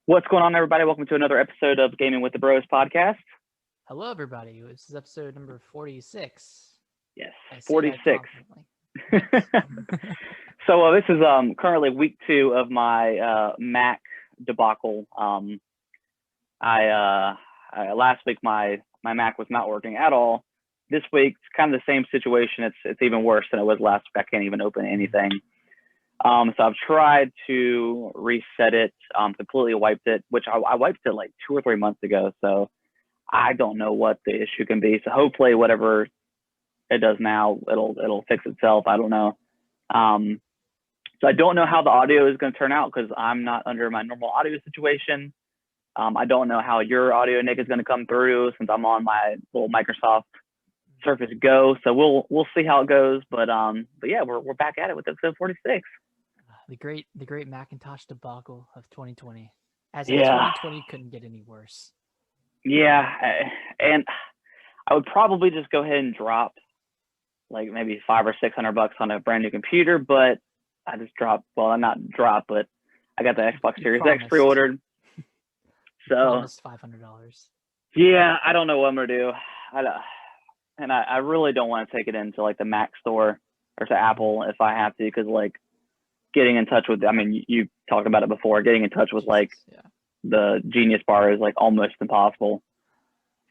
What's going on, everybody? Welcome to another episode of Gaming with the Bros podcast. Hello, everybody. This is episode number 46. Yes, I say that 46. confidently. So this is currently week 2 of my Mac debacle. Last week my Mac was not working at all. This week it's kind of the same situation. It's even worse than it was last week. I can't even open anything. So I've tried to reset it, completely wiped it, which I wiped it like 2 or 3 months ago. So I don't know what the issue can be. So hopefully whatever it does now, it'll fix itself. I don't know. So I don't know how the audio is going to turn out because I'm not under my normal audio situation. I don't know how your audio, Nick, is going to come through since I'm on my little Microsoft Surface Go. So we'll see how it goes. But yeah, we're back at it with episode 46. The great Macintosh debacle of 2020. As if Yeah. 2020 couldn't get any worse. Yeah, and I would probably just go ahead and drop like maybe $500 or $600 on a brand new computer, but I just dropped. Well, not dropped, but I got the Xbox Series X pre-ordered. So promised $500. Yeah, I don't know what I'm gonna do. I really don't want to take it into like the Mac store or to Apple if I have to, because like getting in touch with, I mean, you talked about it before. Getting in touch with like the Genius Bar is like almost impossible.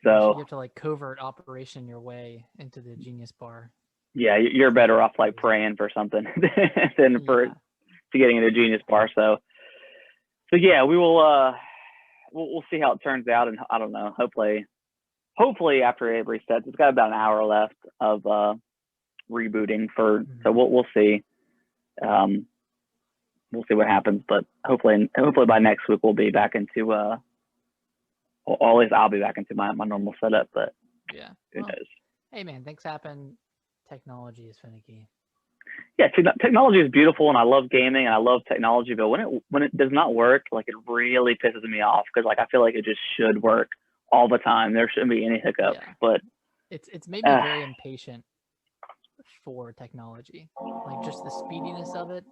So you have to like covert operation your way into the Genius Bar. Yeah, you're better off like praying for something than for to getting into Genius Bar. So yeah, we will. We'll see how it turns out, and I don't know. Hopefully after it resets, it's got about an hour left of rebooting so we'll see. We'll see what happens, but hopefully by next week we'll be back into or at least I'll be back into my normal setup. But yeah, who knows? Hey man, things happen. Technology is finicky. Yeah, technology is beautiful, and I love gaming and I love technology. But when it does not work, like it really pisses me off because like I feel like it just should work all the time. There shouldn't be any hiccups. Yeah. But it's made me very impatient for technology, like just the speediness of it.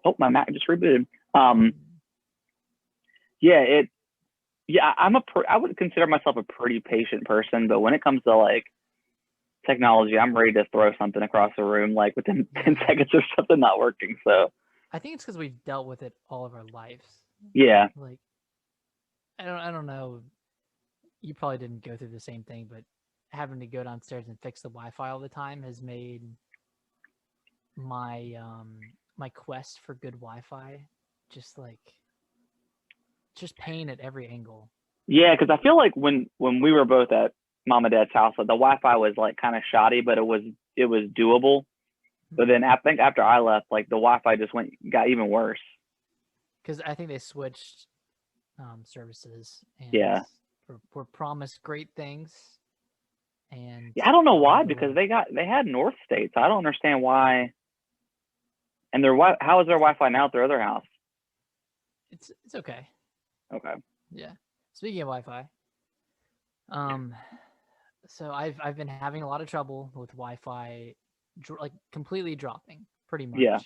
Oh, my Mac just rebooted. I would consider myself a pretty patient person, but when it comes to like technology, I'm ready to throw something across the room like within 10 seconds or something not working. So I think it's because we've dealt with it all of our lives. Yeah. Like I don't know. You probably didn't go through the same thing, but having to go downstairs and fix the Wi-Fi all the time has made my my quest for good Wi-Fi just pain at every angle. Yeah, because I feel like when we were both at Mom and Dad's house, the Wi-Fi was like kind of shoddy, but it was doable. But then I think after I left, like the Wi-Fi just got even worse. Because I think they switched services. And yeah. Were promised great things. And yeah, I don't know why, because they had North State, so I don't understand why. And how is their Wi-Fi now at their other house? It's okay. Okay. Yeah. Speaking of Wi-Fi, so I've been having a lot of trouble with Wi-Fi, like completely dropping, pretty much. Yeah.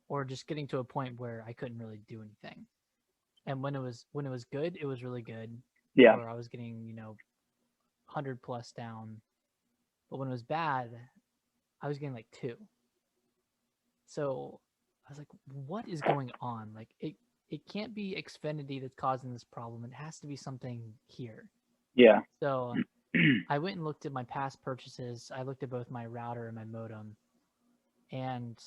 Or just getting to a point where I couldn't really do anything. And when it was good, it was really good. Yeah. Where I was getting 100 plus down, but when it was bad, I was getting like 2. So I was like, what is going on? Like it can't be Xfinity that's causing this problem. It has to be something here. Yeah. So I went and looked at my past purchases. I looked at both my router and my modem, and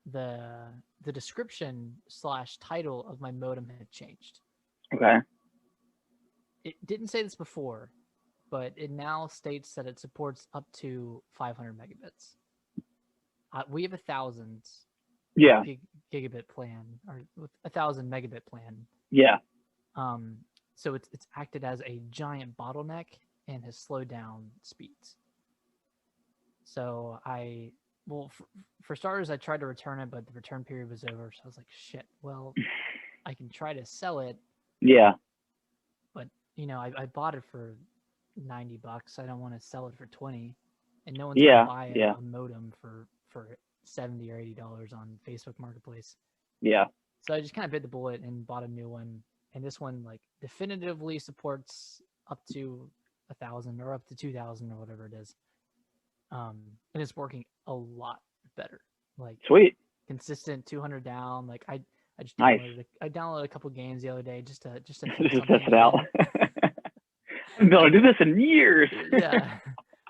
the description / title of my modem had changed. Okay. It didn't say this before, but it now states that it supports up to 500 megabits. We have 1,000 gigabit plan, or 1,000 megabit plan. Yeah. So it's acted as a giant bottleneck and has slowed down speeds. So for starters, I tried to return it, but the return period was over. So I was like, shit, well, I can try to sell it. Yeah. But, I bought it for $90. I don't want to sell it for $20. And no one's going to buy a modem for $70 or $80 on Facebook Marketplace. Yeah. So I just kind of bit the bullet and bought a new one. and this one like definitively supports up to 1,000 or up to 2,000 or whatever it is. And it's working a lot better. Like Sweet. consistent 200 down. Like I just Nice. downloaded a couple games the other day just to Just to test it out. I haven't been able to do this in years. Yeah.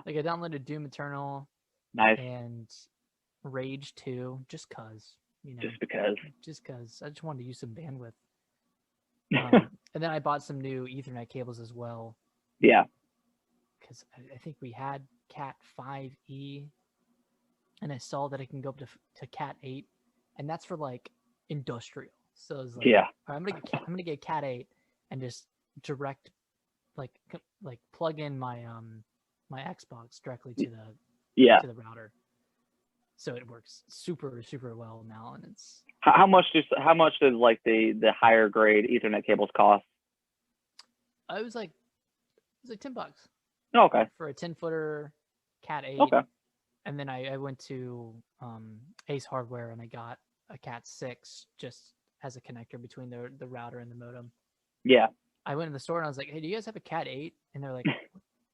Like I downloaded Doom Eternal. Nice. And Rage 2, just cause, you know. Just because. Just cause I just wanted to use some bandwidth. And then I bought some new Ethernet cables as well. Yeah. Because I think we had Cat 5e, and I saw that it can go up to Cat 8, and that's for like industrial. So it's like, yeah, all right, I'm gonna get Cat 8 and just direct, like plug in my my Xbox directly to the router. So it works super well now, and it's how much does like the higher grade Ethernet cables cost? It was like $10. Oh, okay. For a 10-footer Cat 8. Okay. And then I went to Ace Hardware and I got a Cat 6 just as a connector between the router and the modem. Yeah. I went in the store and I was like, hey, do you guys have a Cat 8? And they're like,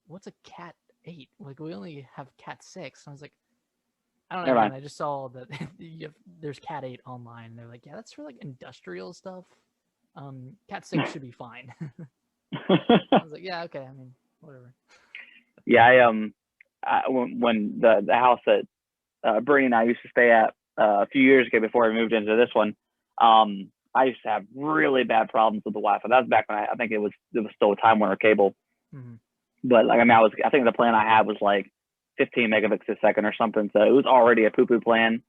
what's a Cat 8? Like, we only have Cat 6. And I was like, I don't know, man. I just saw that there's Cat 8 online. And they're like, yeah, that's for like industrial stuff. Cat 6 should be fine. I was like, yeah, okay. I mean, whatever. Yeah, when the house that Brittany and I used to stay at a few years ago before I moved into this one, I used to have really bad problems with the Wi-Fi. That was back when I think it was still a Time Warner cable. Mm-hmm. But like, I mean, I think the plan I had was like 15 megabits a second or something. So it was already a poo-poo plan.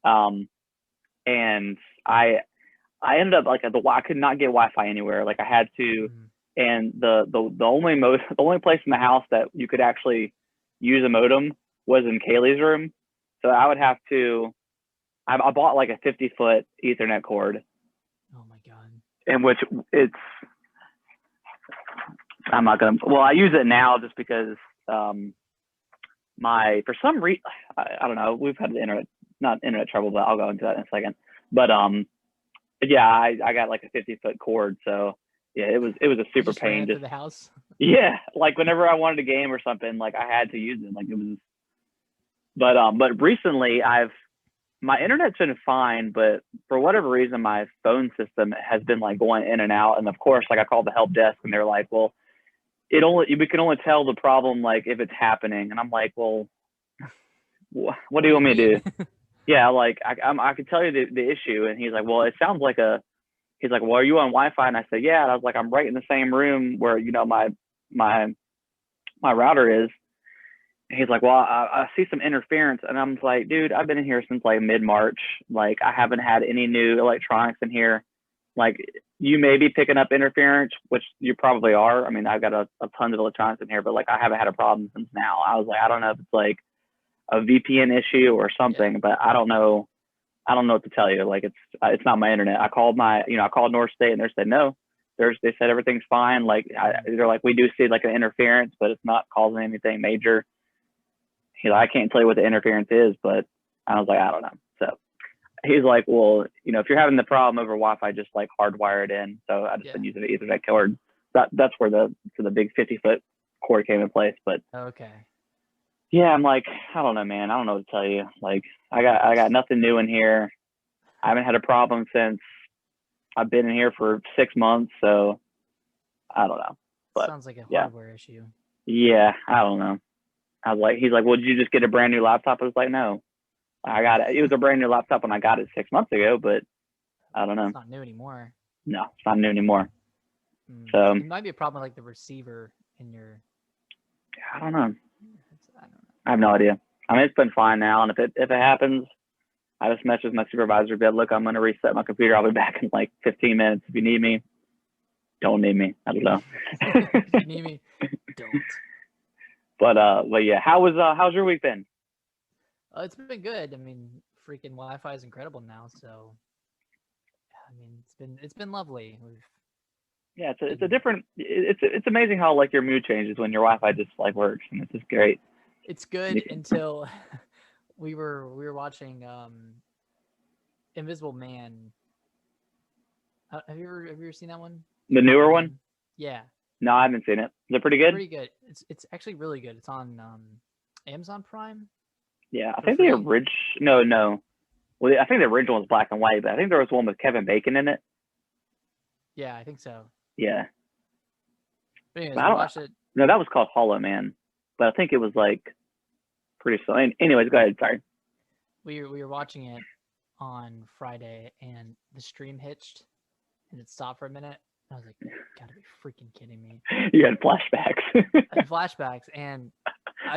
And I ended up like I could not get Wi-Fi anywhere. Like I had to, and the only place in the house that you could actually use a modem was in Kaylee's room. So I would have to, I bought like a 50-foot Ethernet cord. Oh my God. In which I'm not going to, well, I use it now just because for some reason, I don't know, we've had not internet trouble, but I'll go into that in a second. But yeah, I got like a 50-foot cord. So yeah, it was a super pain. To the house. Yeah. Like whenever I wanted a game or something, like I had to use it. Like it was, but recently my internet's been fine, but for whatever reason, my phone system has been like going in and out. And of course, like I called the help desk and they're like, well, we can only tell the problem like if it's happening. And I'm like, well, what do you want me to do? Yeah, like I could tell you the issue. And he's like, well, it sounds like he's like, well, are you on Wi-Fi? And I said, yeah. And I was like, I'm right in the same room where, you know, my router is. And he's like, well, I see some interference. And I'm like, dude, I've been in here since like mid-March. Like I haven't had any new electronics in here. Like you may be picking up interference, which you probably are. I mean, I've got a ton of electronics in here, but like I haven't had a problem since now. I was like, I don't know if it's like a VPN issue or something, but I don't know what to tell you. Like it's not my internet. I called North State and they said no. They said everything's fine. Like they're like, we do see like an interference, but it's not causing anything major. He's like, I can't tell you what the interference is, but I was like, I don't know. So he's like, well, you know, if you're having the problem over Wi-Fi, just like hardwire it in. So I just been using the Ethernet cord. That's where the big 50-foot cord came in place. But okay. Yeah, I'm like, I don't know, man. I don't know what to tell you. Like, I got nothing new in here. I haven't had a problem since I've been in here for 6 months, so I don't know. But sounds like a hardware issue. Yeah, I don't know. He's like, well, did you just get a brand new laptop? I was like, no, I got it. It was a brand new laptop when I got it 6 months ago, but I don't know. It's not new anymore. No, it's not new anymore. So it might be a problem like the receiver in your. I don't know. I have no idea. I mean, it's been fine now, and if it happens, I just messaged my supervisor. Be like, look, I'm going to reset my computer. I'll be back in like 15 minutes. If you need me, don't need me. I don't know. If you need me, don't. But yeah, how's your week been? It's been good. I mean, freaking Wi-Fi is incredible now. So, I mean, it's been lovely. Yeah, it's a different. It's amazing how like your mood changes when your Wi-Fi just like works, and it's just great. It's good until we were watching Invisible Man. Have you ever seen that one? The newer one? Yeah. No, I haven't seen it. Is it pretty good? Pretty good. It's actually really good. It's on Amazon Prime. Yeah, I For think free. the original. No. Well, I think the original was black and white, but I think there was one with Kevin Bacon in it. Yeah, I think so. Yeah. But anyways, But we watched it. No, that was called Hollow Man, but I think it was like pretty slow. Anyways, go ahead. Sorry. We were watching it on Friday, and the stream hitched, and it stopped for a minute. I was like, "You gotta be freaking kidding me!" You had flashbacks. I had flashbacks, and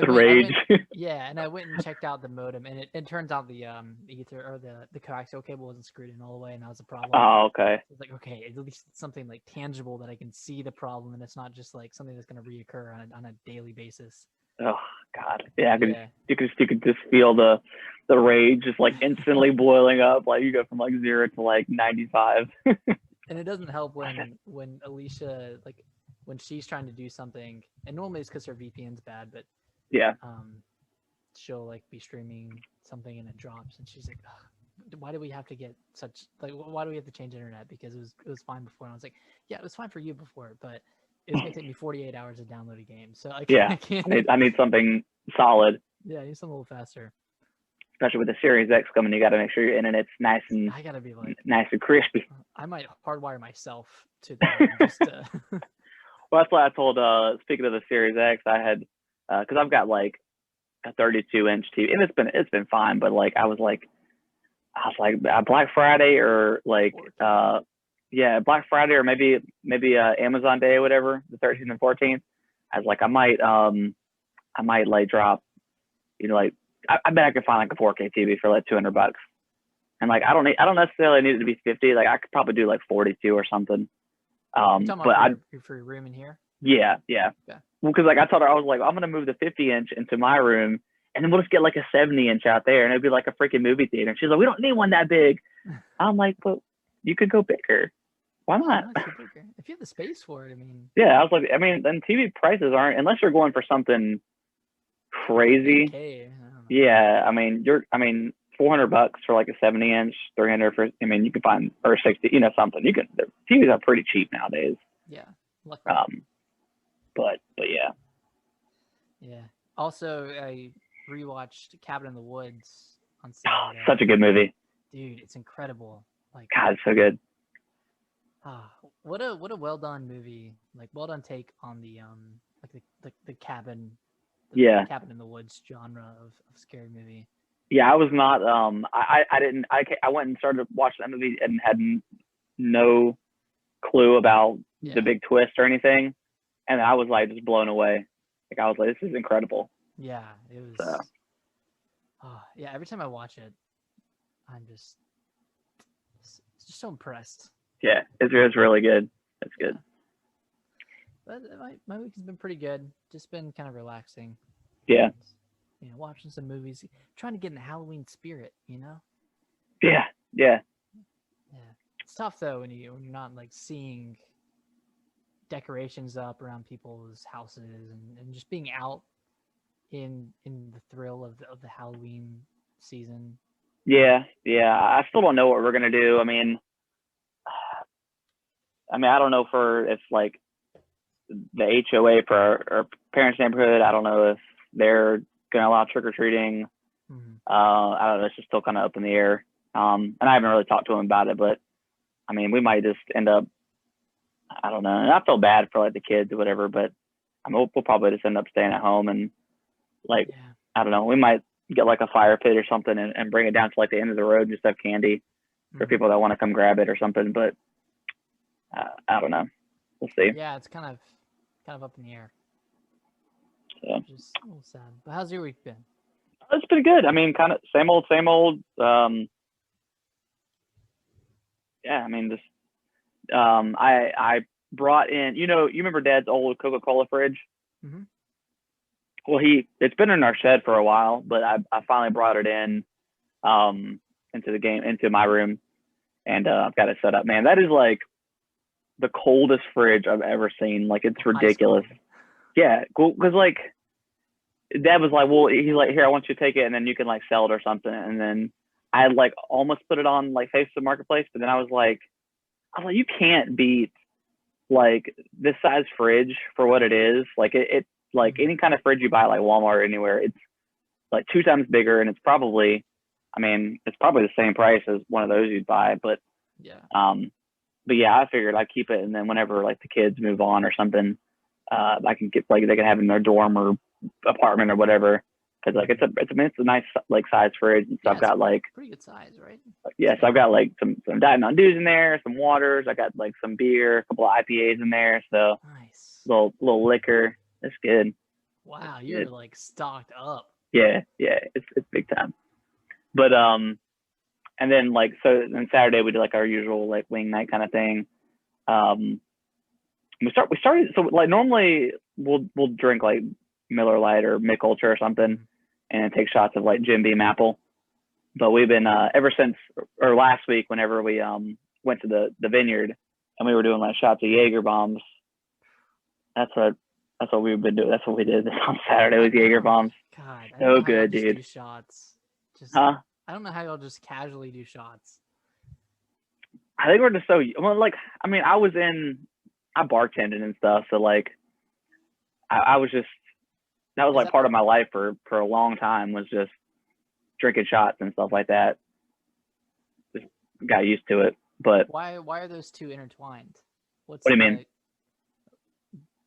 Rage. yeah, and I went and checked out the modem, and it turns out the ether or the coaxial cable wasn't screwed in all the way, and that was a problem. Oh, okay. So it's like, okay, at least it's something like tangible that I can see the problem, and it's not just like something that's going to reoccur on a daily basis. Oh God, yeah, you could just feel the rage just like instantly boiling up. Like you go from like 0 to like 95. And it doesn't help when Alicia, like when she's trying to do something, and normally it's because her VPN's bad, but yeah, she'll like be streaming something and it drops, and she's like, why do we have to get such like why do we have to change internet? Because it was fine before. And I was like, yeah, it was fine for you before, but it's gonna take me 48 hours to download a game. So I can't. I need something solid. Yeah, I need something a little faster. Especially with the Series X coming, you got to make sure your internet's nice and I gotta be like nice and crispy. I might hardwire myself to that. Just to... Well, that's what I told. Speaking of the Series X, I had because I've got like a 32-inch TV, and it's been fine. But like I was like Black Friday or like Black Friday or maybe Amazon Day or whatever, the 13th and 14th. I was like I might like drop, like I bet I could find like a 4K TV for like $200. And like I don't necessarily need it to be 50. Like I could probably do like 42 or something. But for your room in here. Yeah. Okay. Well, because like I told her, I was like, I'm gonna move the 50-inch into my room, and then we'll just get like a 70-inch out there, and it'll be like a freaking movie theater. And she's like, we don't need one that big. I'm like, but you could go bigger. Why not? If you have the space for it, I mean. Yeah, I was like, then TV prices aren't, unless you're going for something crazy. Okay. Yeah, $400 for like a 70-inch, 300 for. You can find or 60, something. You can. TVs are pretty cheap nowadays. Yeah. But yeah. Yeah. Also, I rewatched Cabin in the Woods on Saturday. Such a good movie. Dude, it's incredible. Like God, it's so good. What a well done movie. Like well done take on the the cabin. Cabin in the Woods genre of scary movie. Yeah, I was not. I went and started watching that movie and had no clue about the big twist or anything, and I was like just blown away. Like I was like, this is incredible. Yeah, it was. Every time I watch it, I'm just so impressed. Yeah, it's really good. It's good. But my week has been pretty good. Just been kind of relaxing. Yeah. Watching some movies, trying to get in the Halloween spirit, Yeah. It's tough though when you're not like seeing decorations up around people's houses and just being out in the thrill of the Halloween season. Yeah. I still don't know what we're gonna do. I don't know if like the HOA for our parents' neighborhood. I don't know if they're gonna allow trick or treating. Mm-hmm. I don't know. It's just still kind of up in the air. And I haven't really talked to them about it, but we might just end up. I don't know. And I feel bad for like the kids or whatever, but we'll probably just end up staying at home and like I don't know. We might get like a fire pit or something and bring it down to like the end of the road and just have candy for people that want to come grab it or something. But I don't know. We'll see. Yeah, it's kind of up in the air. Yeah. Just a little sad. But how's your week been? It's been good. Kind of same old. Just I brought in. You remember Dad's old Coca-Cola fridge? Mm-hmm. Well, it's been in our shed for a while, but I finally brought it in into my room, and I've got it set up. Man, that is like the coldest fridge I've ever seen. Like it's ridiculous. Yeah, cool. Because like Dad was like, well, he's like, here, I want you to take it, and then you can like sell it or something. And then I had like almost put it on like Facebook Marketplace, but then I was like, you can't beat like this size fridge for what it is, like it like any kind of fridge you buy, like Walmart or anywhere, it's like 2 times bigger, and it's probably, I mean, it's probably the same price as one of those you'd buy, but Yeah. but yeah, I figured I'd keep it, and then whenever like the kids move on or something, I can get like they can have it in their dorm or apartment or whatever, because like it's a nice like size fridge, and so Yeah, I've got like pretty good size, right? yeah, so I've got like some Diet Mountain Dews in there, some waters, I got like some beer, a couple of IPAs in there, so Nice. little liquor. It's good. Wow, It's you're good. like stocked up. Yeah, it's big time. But and then like so then Saturday we did like our usual like wing night kind of thing. Um, we started so like normally we'll drink like Miller Lite or Mick Ultra or something, and take shots of like Jim Beam apple. But we've been ever since or last week whenever we went to the vineyard and we were doing like shots of Jaeger bombs. That's what we've been doing. That's what we did on Saturday with Jaeger bombs. God, I don't So know how y'all good, just dude. do shots. Just Huh? I don't know how y'all just casually do shots. I think we're just so well. Like, I mean, I bartended and stuff, so like, I was just that was Is like that part of my life for a long time was just drinking shots and stuff like that. Just got used to it. But why are those two intertwined? What's what do you mean?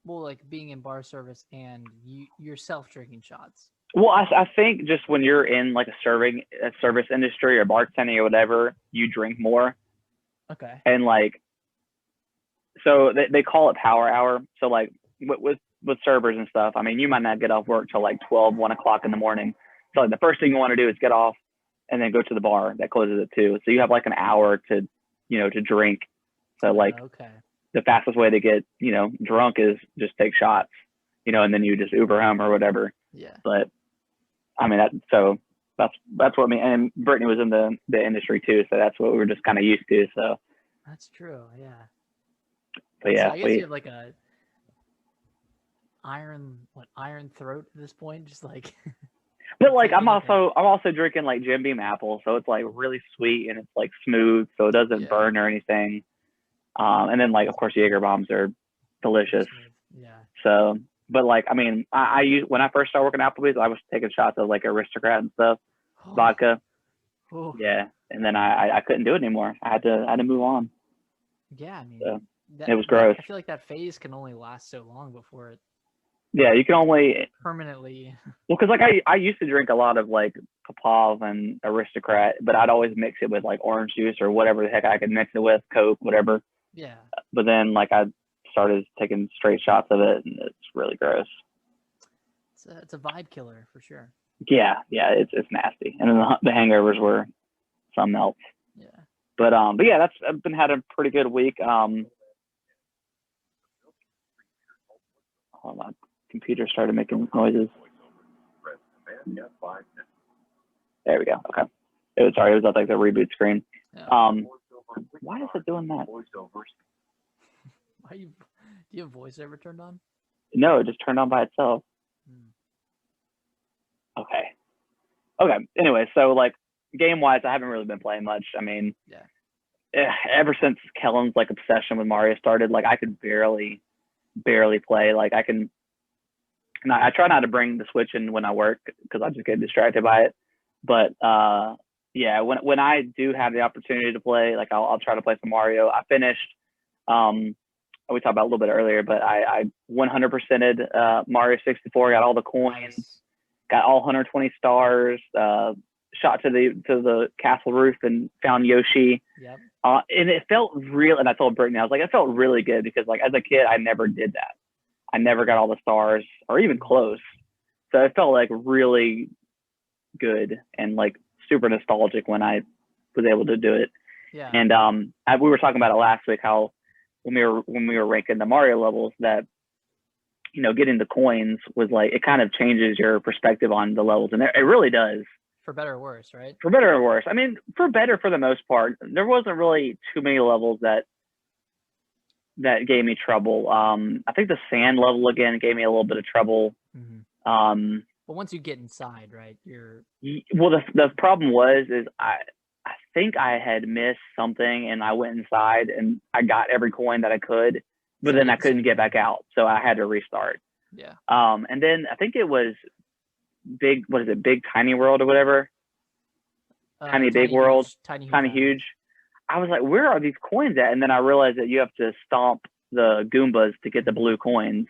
well, like being in bar service and yourself drinking shots. Well, I think just when you're in like a service industry or bartending or whatever, you drink more. Okay. And like, so they call it power hour. So like with servers and stuff, I mean, you might not get off work till like 12, 1 o'clock in the morning. So like, the first thing you want to do is get off and then go to the bar that closes at 2. So you have like an hour to, to drink. So like okay. the fastest way to get, drunk is just take shots, and then you just Uber home or whatever. Yeah. But I mean, that's what I mean. And Brittany was in the industry too. So that's what we were just kind of used to. So that's true. Yeah. But yeah, so I guess you have like a iron throat at this point, just like. But like I'm also drinking like Jim Beam apple, so it's like really sweet and it's like smooth, so it doesn't burn or anything. And then like of course Jaeger bombs are delicious. Yeah. So, but like I mean, I used when I first started working at Applebee's, I was taking shots of like Aristocrat and stuff, vodka. Oh. Yeah, and then I couldn't do it anymore. I had to move on. Yeah, I mean, so it was gross. I feel like that phase can only last so long before it. Yeah, you can only permanently. Well, because like I used to drink a lot of like Popov and Aristocrat, but I'd always mix it with like orange juice or whatever the heck I could mix it with, Coke, whatever. Yeah. But then like I started taking straight shots of it, and it's really gross. It's a vibe killer for sure. Yeah, it's nasty, and then the hangovers were something else. Yeah. But yeah, I've been had a pretty good week. Hold on. Computer started making noises. There we go. Okay. It was at like the reboot screen. Yeah. Why is it doing that? Do you have voiceover turned on? No, it just turned on by itself. Okay. Anyway, so like game wise, I haven't really been playing much. I mean, ever since Kellen's like obsession with Mario started, like I could barely play. Like I try not to bring the Switch in when I work because I just get distracted by it. But yeah, when I do have the opportunity to play, like I'll try to play some Mario. I finished. We talked about a little bit earlier, but I 100%ed Mario 64. Got all the coins, got all 120 stars. Shot to the castle roof and found Yoshi. Yep. And it felt real. And I told Brittany, I was like, it felt really good because like as a kid, I never did that. I never got all the stars or even close. So it felt like really good and like super nostalgic when I was able to do it. Yeah. And we were talking about it last week how when we were ranking the Mario levels that getting the coins was like it kind of changes your perspective on the levels, and it really does. For better or worse, right? For better or worse. I mean, for better for the most part. There wasn't really too many levels that gave me trouble. I think the sand level again gave me a little bit of trouble. Mm-hmm. But once you get inside, right, well. The problem is I think I had missed something, and I went inside and I got every coin that I could, but So I then I did the couldn't same get thing. back out, so I had to restart. Yeah. And then I think it was Big Tiny World or whatever, Tiny Big World, Huge, tiny huge, Tiny island. Huge. I was like, where are these coins at? And then I realized that you have to stomp the Goombas to get the blue coins,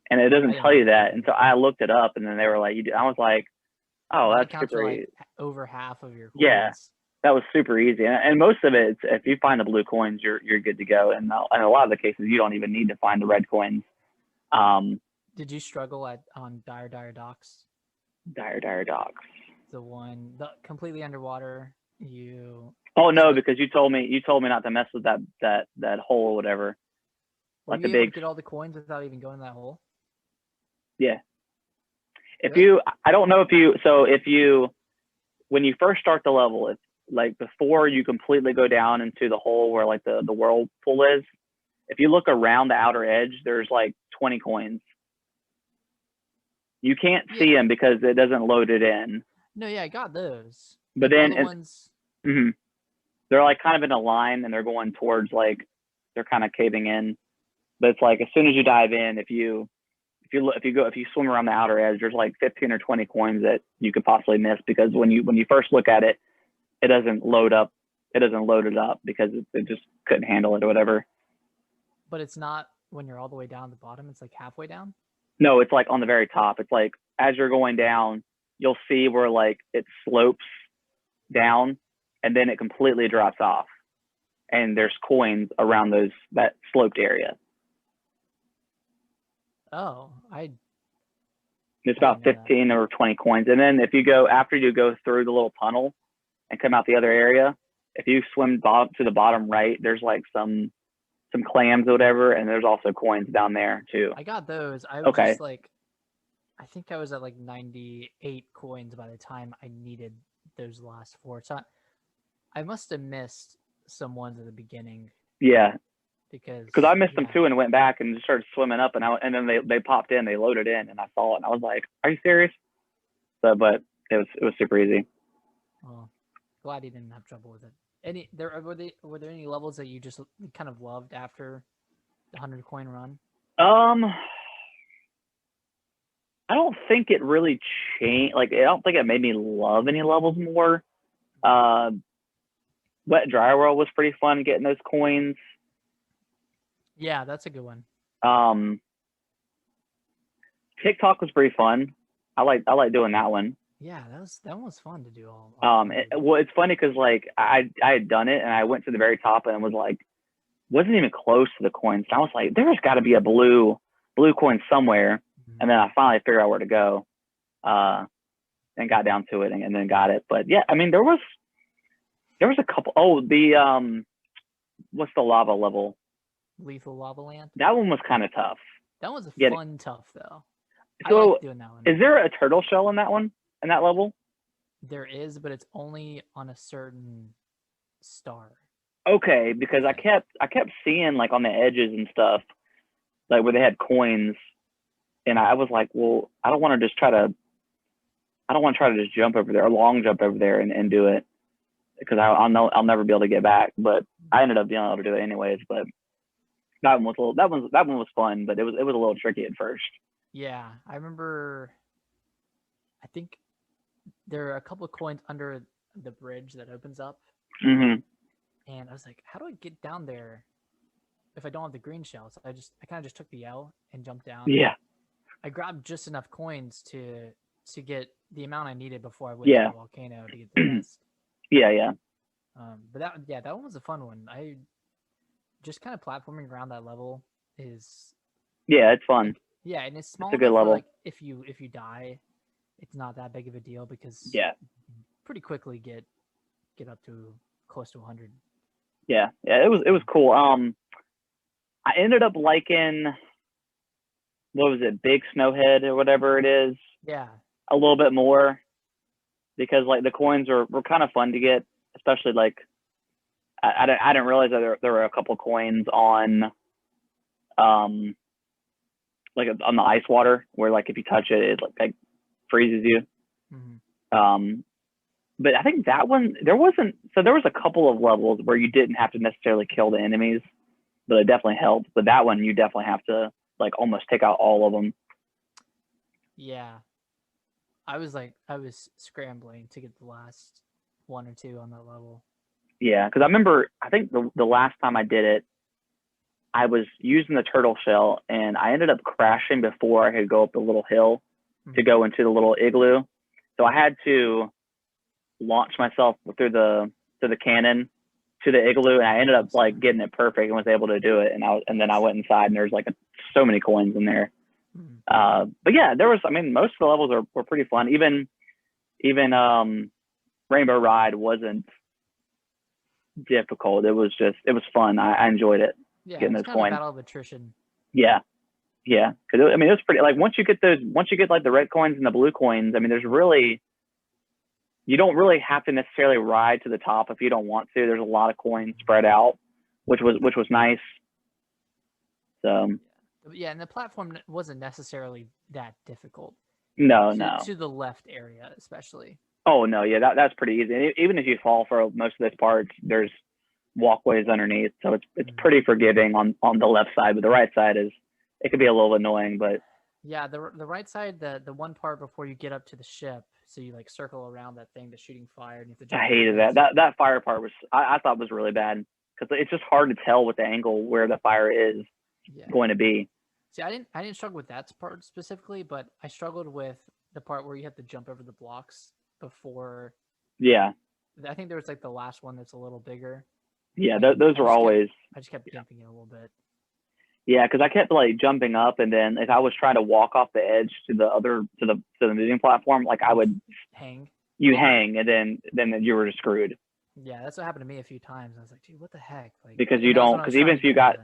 and it doesn't I tell you didn't know that. And so I looked it up, and then they were like, I was like, oh, that that's accounts for super like easy. over half of your Yeah, coins. that was super easy. And most of it, if you find the blue coins, you're good to go. And in a lot of the cases, you don't even need to find the red coins. Did you struggle on Dire Docks? Dire Docks. The completely underwater. Oh no, because you told me not to mess with that hole or whatever. Were Like you the able big. to get all the coins without even going in that hole? Yeah. Really? I don't know when you first start the level, it's like before you completely go down into the hole where like the whirlpool is. If you look around the outer edge, there's like 20 coins. You can't see them because it doesn't load it in. No, yeah, I got those. But Like, then all the ones. they're like kind of in a line and they're going towards like they're kind of caving in. But it's like as soon as you dive in, if you swim around the outer edge, there's like 15 or 20 coins that you could possibly miss because when you first look at it, it doesn't load up. It doesn't load it up because it just couldn't handle it or whatever. But it's not when you're all the way down at the bottom. It's like halfway down. No, it's like on the very top. It's like as you're going down, you'll see where like it slopes down and then it completely drops off. And there's coins around that sloped area. Oh, It's about 15 or 20 coins. And then after you go through the little tunnel and come out the other area, if you swim to the bottom right, there's like some clams or whatever, and there's also coins down there too. I got those. I was just like, I think I was at like 98 coins by the time I needed those last 4. So I must have missed some ones at the beginning. Yeah. Because I missed them too and went back and just started swimming up and then they popped in, they loaded in and I saw it and I was like, are you serious? So, but it was super easy. Well, glad you didn't have trouble with it. Were there any levels that you just kind of loved after the 100 coin run? I don't think it really changed. Like, I don't think it made me love any levels more. Wet Dry World was pretty fun getting those coins. Yeah, that's a good one. TikTok was pretty fun. I like doing that one. Yeah, that one was fun to do all. Well, it's funny because like I had done it and I went to the very top and was like, wasn't even close to the coins. And I was like, there's got to be a blue coin somewhere. Mm-hmm. And then I finally figured out where to go, and got down to it and then got it. But yeah, I mean there was a couple. Oh, the what's the lava level? Lethal Lava Land. That one was kind of tough. That was fun tough though. So I like doing that one. Is there a turtle shell in that one? In that level? There is, but it's only on a certain star. Okay, because I kept seeing like on the edges and stuff, like where they had coins, and I was like, well, I don't want to try to just jump over there, or long jump over there and do it, because I'll never be able to get back. But I ended up being able to do it anyways. But that one was fun, but it was a little tricky at first. Yeah, I remember. I think there are a couple of coins under the bridge that opens up. Mm-hmm. And I was like, how do I get down there if I don't have the green shell? So I kind of just took the L and jumped down. Yeah. I grabbed just enough coins to get the amount I needed before I went to the volcano to get the rest. Yeah. But that one was a fun one. I just kind of platforming around that level is. Yeah, it's fun. Like, yeah, and it's small. It's a good level. Like if you die, it's not that big of a deal because you pretty quickly get up to close to 100. Yeah, it was cool. I ended up liking, what was it, Big Snowhead or whatever it is. Yeah. A little bit more, because like the coins were kind of fun to get, especially like I didn't realize that there were a couple coins on like on the ice water where like if you touch it, it like freezes you. Mm-hmm. But I think that one there was a couple of levels where you didn't have to necessarily kill the enemies. but it definitely helped. But that one, you definitely have to like almost take out all of them. Yeah. I was scrambling to get the last one or two on that level. Yeah, because I remember, I think the last time I did it, I was using the turtle shell, and I ended up crashing before I could go up the little hill to go into the little igloo. So I had to launch myself through the cannon to the igloo, and I ended up like getting it perfect and was able to do it. And then I went inside, and there's like so many coins in there. But yeah, there was. I mean, most of the levels were pretty fun. Even Rainbow Ride wasn't difficult. It was fun. I enjoyed it. Yeah, getting it's those kind coins. of a battle of attrition. Yeah, because I mean, it was pretty. Like once you get like the red coins and the blue coins, I mean, you don't really have to necessarily ride to the top if you don't want to. There's a lot of coins spread out, which was nice. So yeah, and the platform wasn't necessarily that difficult. No. To the left area, especially. Oh no, yeah, that's pretty easy. And even if you fall for most of those parts, there's walkways underneath, so it's pretty forgiving on the left side. But the right side it could be a little annoying, but yeah, the right side, the one part before you get up to the ship, so you like circle around that thing, the shooting fire, and you have to jump. I hated that fire part was I thought was really bad because it's just hard to tell with the angle where the fire is going to be. See, I didn't struggle with that part specifically, but I struggled with the part where you have to jump over the blocks before. Yeah. I think there was like the last one that's a little bigger. Yeah, those were always. I just kept gimping it a little bit. Yeah, because I kept like jumping up, and then if I was trying to walk off the edge to the moving platform, like I would hang. You hang, and then you were just screwed. Yeah, that's what happened to me a few times. I was like, dude, what the heck? Like, because you don't, because even if you got,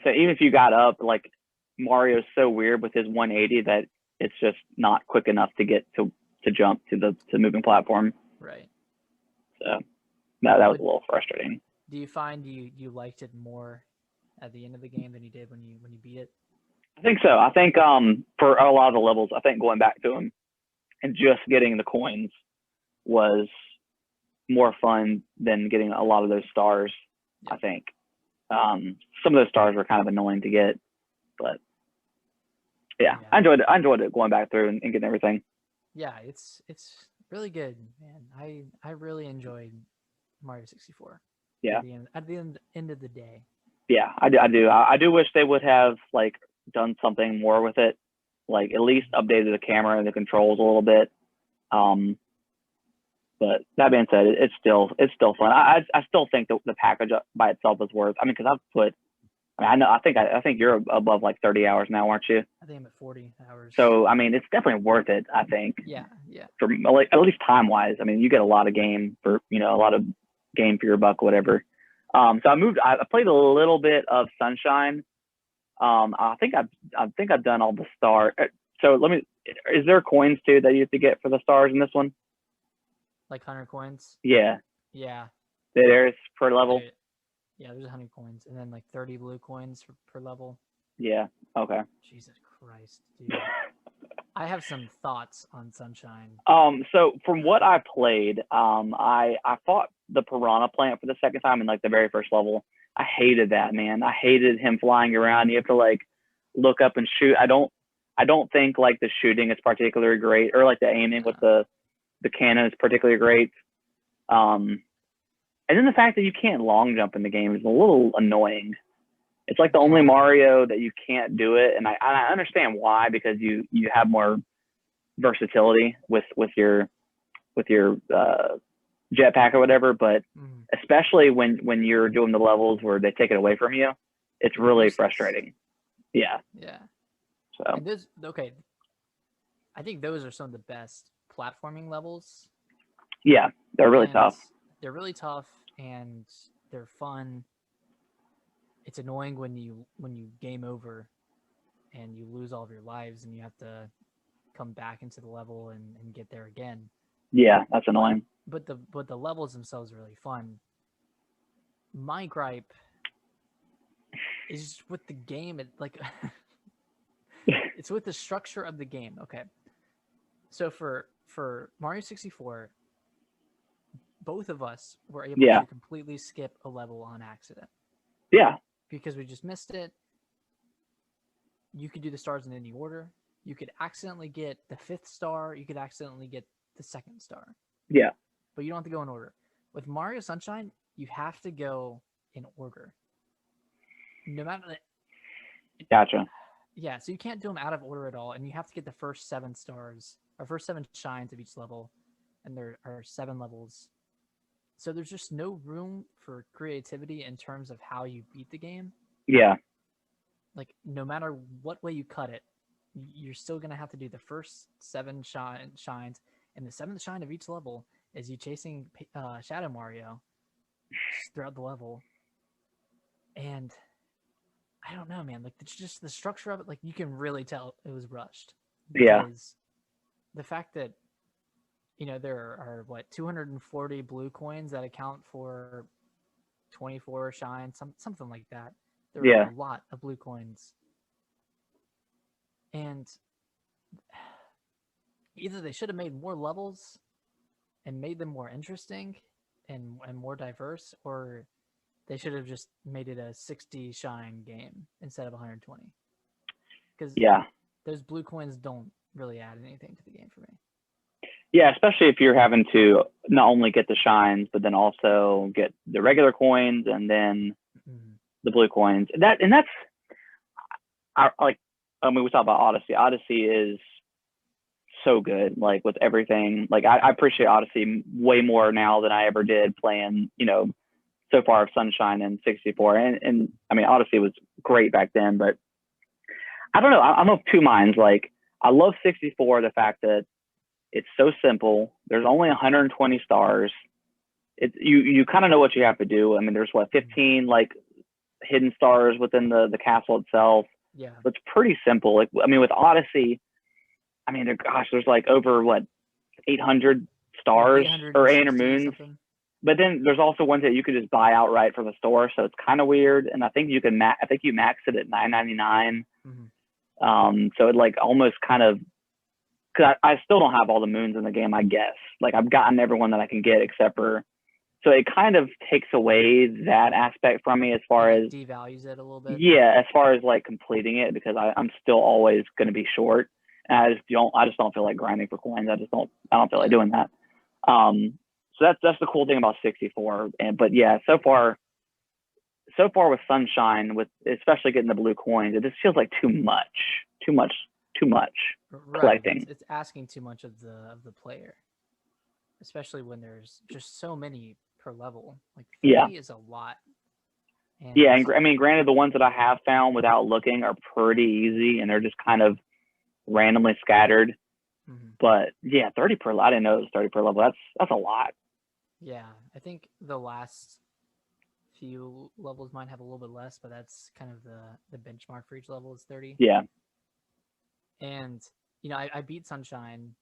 even if you got up, like Mario's so weird with his 180 that it's just not quick enough to get to jump to the moving platform. Right. So that was a little frustrating. Do you find you liked it more at the end of the game than you did when you beat it? I think so. I think for a lot of the levels, I think going back to them and just getting the coins was more fun than getting a lot of those stars. Yeah. I think some of those stars were kind of annoying to get, but yeah. I enjoyed it going back through and getting everything. Yeah, it's really good, man. I really enjoyed Mario 64. Yeah. At the end of the day. Yeah, I do. I do wish they would have like done something more with it, like at least updated the camera and the controls a little bit. But that being said, it's still fun. I still think the package by itself is worth. I mean, because I think you're above like 30 hours now, aren't you? I think I'm at 40 hours. So I mean, it's definitely worth it. I think. Yeah. For like at least time wise, I mean, you get a lot of game for a lot of game for your buck, whatever. So I played a little bit of Sunshine. I think I've done all the stars. So is there coins too that you have to get for the stars in this one? Like 100 coins? Yeah. Yeah. There's per level? Yeah, there's 100 coins. And then like 30 blue coins per level. Yeah. Okay. Jesus Christ, dude. I have some thoughts on Sunshine. So from what I played, I fought the piranha plant for the second time in like the very first level. I hated that, man. I hated him flying around. You have to like look up and shoot. I don't think like the shooting is particularly great, or like the aiming with the cannon is particularly great. And then the fact that you can't long jump in the game is a little annoying. It's like the only Mario that you can't do it, and I understand why, because you have more versatility with your jetpack or whatever, but especially when you're doing the levels where they take it away from you, it's really frustrating. Yeah. So I think those are some of the best platforming levels. Yeah, they're really tough. They're really tough and they're fun. It's annoying when you game over and you lose all of your lives and you have to come back into the level and get there again. Yeah, that's annoying. But the levels themselves are really fun. My gripe is with the game. It's with the structure of the game. Okay, so for Mario 64, both of us were able to completely skip a level on accident. Yeah. because we just missed it. You could do the stars in any order. You could accidentally get the 5th star. You could accidentally get the 2nd star. Yeah. But you don't have to go in order. With Mario Sunshine, you have to go in order. No matter Gotcha. Yeah, so you can't do them out of order at all, and you have to get the first 7 stars or first 7 shines of each level, and there are 7 levels. So there's just no room for creativity in terms of how you beat the game. Yeah. Like, no matter what way you cut it, you're still gonna have to do the first 7 shines, and the 7th shine of each level is you chasing Shadow Mario throughout the level. And I don't know, man. Like, it's just the structure of it. Like, you can really tell it was rushed. Yeah. Because the fact that, there are 240 blue coins that account for 24 shines, something like that. There Yeah. are a lot of blue coins. And either they should have made more levels and made them more interesting and more diverse, or they should have just made it a 60 shine game instead of 120. Because Yeah. those blue coins don't really add anything to the game for me. Yeah, especially if you're having to not only get the shines, but then also get the regular coins and then the blue coins. That's we talk about Odyssey. Odyssey is so good, like with everything. Like I appreciate Odyssey way more now than I ever did playing, so far of Sunshine and 64. And I mean, Odyssey was great back then, but I don't know. I'm of two minds. Like, I love 64, the fact that it's so simple. There's only 120 stars. You kind of know what you have to do. I mean, there's 15 like hidden stars within the castle itself. Yeah. So it's pretty simple. Like, I mean, with Odyssey, I mean, there's like over 800 stars or 800 moons. But then there's also ones that you could just buy outright from the store, so it's kind of weird. And I think you max it at $9.99. So it like almost kind of, because I still don't have all the moons in the game, I guess. Like, I've gotten everyone that I can get except for, so it kind of takes away that aspect from me as far as devalues it a little bit. Yeah, as far as like completing it, because I'm still always going to be short, and I just don't feel like grinding for coins. I don't feel like doing that. So that's the cool thing about 64. But yeah, so far with Sunshine, with especially getting the blue coins, it just feels like too much collecting. Right. It's asking too much of the player, especially when there's just so many per level. Like 30 is a lot. And I mean, granted, the ones that I have found without looking are pretty easy, and they're just kind of randomly scattered. But yeah, 30 per level. I didn't know it was 30 per level. That's a lot. Yeah, I think the last few levels might have a little bit less, but that's kind of the benchmark for each level is 30. Yeah. And I beat Sunshine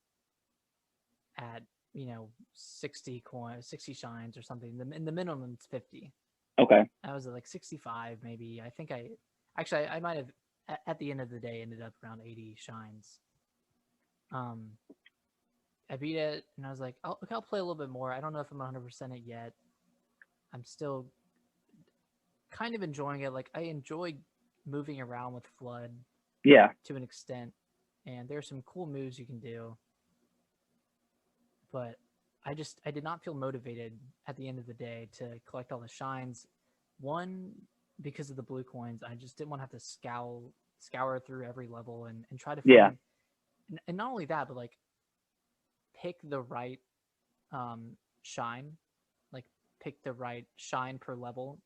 at 60 shines or something. And the minimum is 50. Okay. I was at like 65 maybe. I think I might have at the end of the day ended up around 80 shines. I beat it and I was like, I'll play a little bit more. I don't know if I'm 100% it yet. I'm still kind of enjoying it. Like, I enjoy moving around with Flood. Yeah. To an extent. And there's some cool moves you can do. But I did not feel motivated at the end of the day to collect all the shines. One, because of the blue coins. I just didn't want to have to scour through every level and try to find. Yeah. And not only that, but like pick the right shine. Like, pick the right shine per level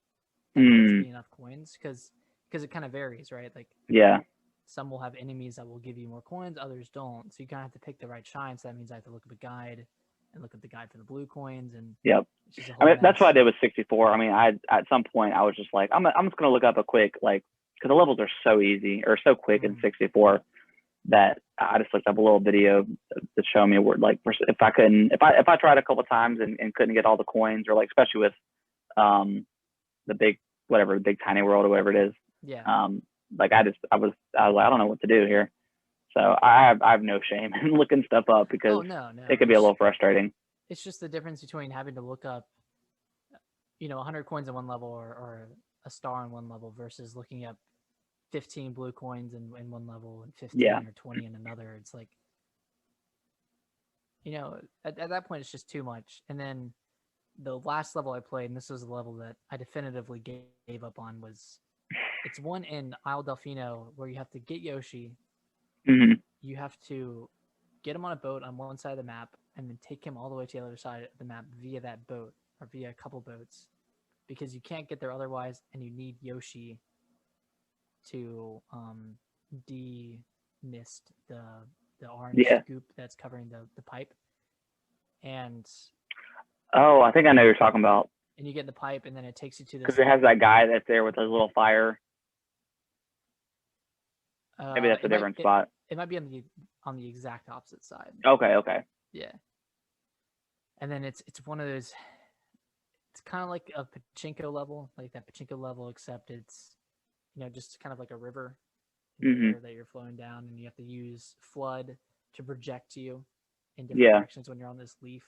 that gets me enough coins, because it kind of varies, right? Like, yeah, some will have enemies that will give you more coins, others don't. So you kind of have to pick the right shine. So that means I have to look up a guide and look at the guide for the blue coins. And yep. I mean, that's what I did with 64. I mean, at some point I was just like, I'm just gonna look up a quick, like, because the levels are so easy or so quick in 64 that I just looked up a little video to show me where, like, if I tried a couple of times and couldn't get all the coins, or like, especially with the big tiny world or whatever it is. Yeah. Like, I was like, I don't know what to do here. So I have no shame in looking stuff up, because it could be a little frustrating. It's just the difference between having to look up, 100 coins in one level or a star in one level versus looking up 15 blue coins in one level and 15 Yeah. or 20 in another. It's like, at that point, it's just too much. And then the last level I played, and this was the level that I definitively gave up on, it's one in Isle Delfino where you have to get Yoshi. Mm-hmm. You have to get him on a boat on one side of the map and then take him all the way to the other side of the map via that boat or via a couple boats, because you can't get there otherwise, and you need Yoshi to demist the orange goop that's covering the pipe. And oh, I think I know what you're talking about. And you get in the pipe, and then it takes you to this. Because it has that guy that's there with his little fire. Maybe that's a different spot. It might be on the exact opposite side. Okay. Yeah. And then it's one of those. It's kind of like a pachinko level, like that pachinko level, except it's just kind of like a river that you're flowing down, and you have to use flood to project you in different directions when you're on this leaf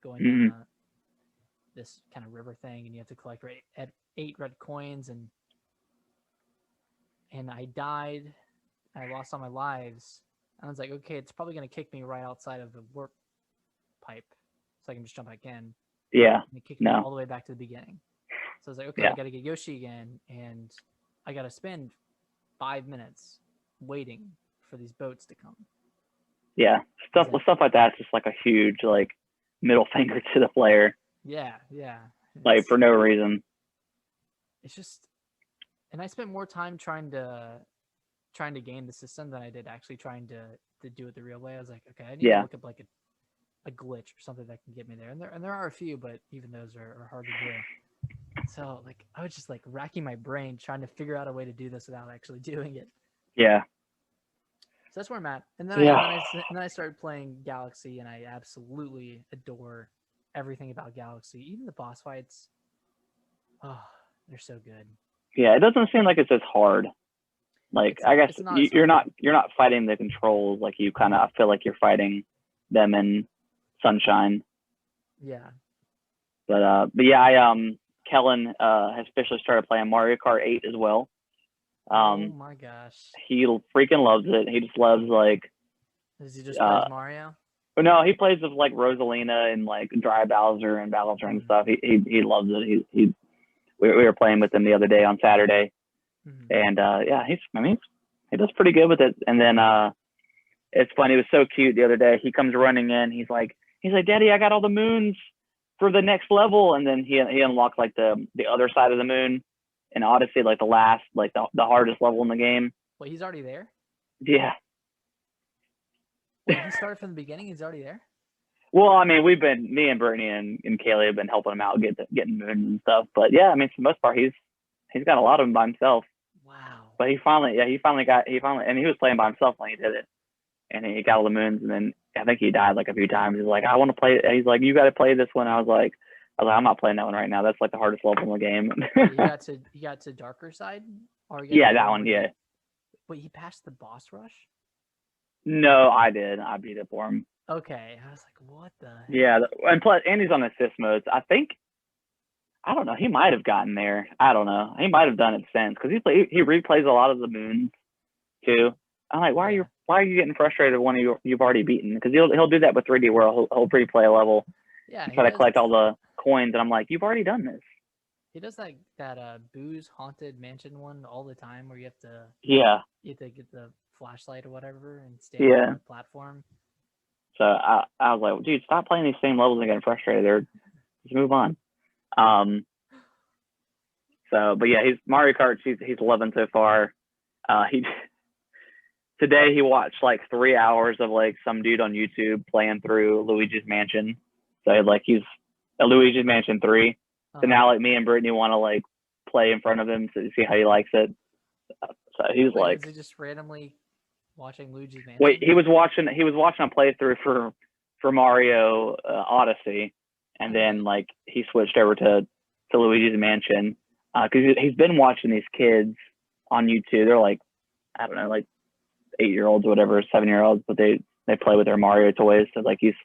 going down this kind of river thing, and you have to collect 8 red coins, and I died. I lost all my lives. And I was like, okay, it's probably going to kick me right outside of the warp pipe, so I can just jump back in. Yeah. And it kicked me all the way back to the beginning. So I was like, okay, I got to get Yoshi again, and I got to spend 5 minutes waiting for these boats to come. Yeah, stuff like that's just like a huge like middle finger to the player. Yeah. Like for no reason. It's just, and I spent more time trying to game the system than I did actually trying to do it the real way. I was like, okay, I need to look up like a glitch or something that can get me there. And there are a few, but even those are hard to do. So like I was just like racking my brain trying to figure out a way to do this without actually doing it. Yeah. So that's where I'm at. And then I started playing Galaxy, and I absolutely adore everything about Galaxy. Even the boss fights, oh, they're so good. Yeah, it doesn't seem like it's as hard. Like I guess you're not fighting the controls, like you kind of feel like you're fighting them in Sunshine. Yeah. But yeah, Kellen has officially started playing Mario Kart 8 as well. Oh my gosh. He freaking loves it. He just loves like. Does he just play Mario? No, he plays with like Rosalina and like Dry Bowser and Bowser and stuff. He loves it. We were playing with him the other day on Saturday, and yeah, he does pretty good with it. And then it's funny. It was so cute the other day. He comes running in. He's like, Daddy, I got all the moons for the next level. And then he unlocked like the other side of the moon in Odyssey, like the last, like the hardest level in the game. Wait, he's already there? Yeah. Wait, he started from the beginning? He's already there? Well, I mean, me and Brittany and Kaylee have been helping him out getting moons and stuff. But yeah, I mean, for the most part, he's got a lot of them by himself. Wow. But he finally, and he was playing by himself when he did it, and he got all the moons. And then I think he died like a few times. He's like, I want to play. He's like, you got to play this one. I was like, I'm not playing that one right now. That's like the hardest level in the game. You got to Darker Side? Or yeah, that one. Yeah. Wait, he passed the boss rush? No, I did. I beat it for him. Okay, I was like, what the heck? Yeah, and plus, he's on assist modes. I don't know. He might have gotten there. I don't know. He might have done it since, because he replays a lot of the moons too. I'm like, why are you getting frustrated when you've already beaten? Because he'll do that with 3D World. He'll replay a level. Yeah, try to collect all the coins, and I'm like, you've already done this. He does that Boo's Haunted Mansion one all the time, where you have to get the flashlight or whatever and stand on the platform. So I was like, dude, stop playing these same levels and getting frustrated. Just move on. So, but yeah, he's Mario Kart. He's 11 so far. Today he watched like 3 hours of like some dude on YouTube playing through Luigi's Mansion. So like he's a Luigi's Mansion 3. So now like me and Brittany want to like play in front of him to see how he likes it. So he's like, is he just randomly watching Luigi's Mansion? Wait, he was watching a playthrough for Mario Odyssey, and then like he switched over to Luigi's Mansion because he's been watching these kids on YouTube. They're like, I don't know, like 8-year-olds or whatever, 7-year-olds, but they play with their Mario toys. So like he's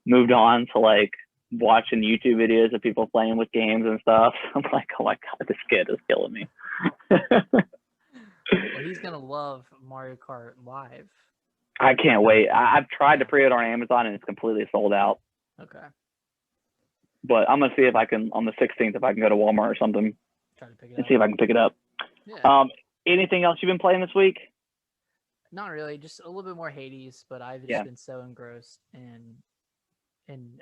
moved on to like watching YouTube videos of people playing with games and stuff. I'm like, oh my god, this kid is killing me. Well, he's gonna love Mario Kart Live. I can't wait. I've tried to pre-order on Amazon and it's completely sold out. Okay. But I'm gonna see if I can on the 16th if I can go to Walmart or something Try to pick it and up. see if I can pick it up. Yeah. Anything else you've been playing this week? Not really, just a little bit more Hades, but I've just been so engrossed in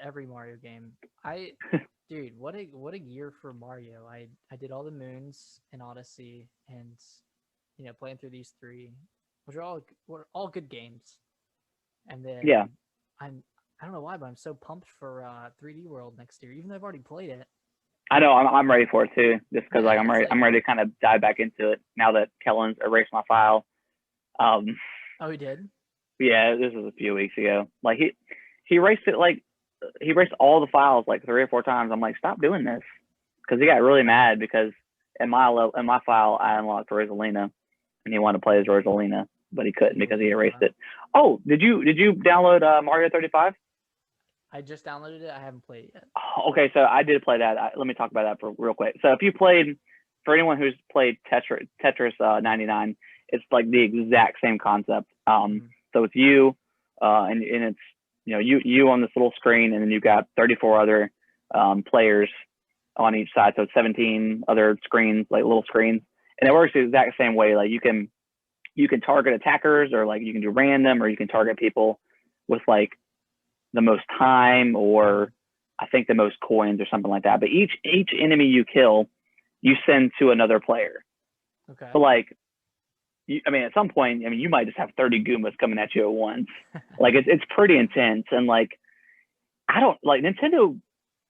every Mario game. Dude, what a year for Mario. I did all the moons in Odyssey, and playing through these three, which are all good games. And then I don't know why, but I'm so pumped for 3D World next year, even though I've already played it. I know I'm ready for it too, just because I'm ready to kind of dive back into it now that Kellen's erased my file. Oh, he did? Yeah, this was a few weeks ago. Like he erased it, like he erased all the files like 3 or 4 times. I'm like, stop doing this, because he got really mad because in my file I unlocked Rosalina, and he wanted to play as Rosalina, but he couldn't because he erased it. Oh, did you download Mario 35? I just downloaded it. I haven't played it yet. Okay, so I did play that. Let me talk about that for real quick. So if you played, for anyone who's played Tetris 99, it's like the exact same concept. So it's you, and it's you on this little screen, and then you've got 34 other players on each side. So it's 17 other screens, like little screens, and it works the exact same way. Like you can target attackers, or like you can do random, or you can target people with like the most time, or I think the most coins or something like that. But each enemy you kill, you send to another player. Okay. So like, at some point, you might just have 30 Goombas coming at you at once. Like it's pretty intense. And like, I don't like Nintendo,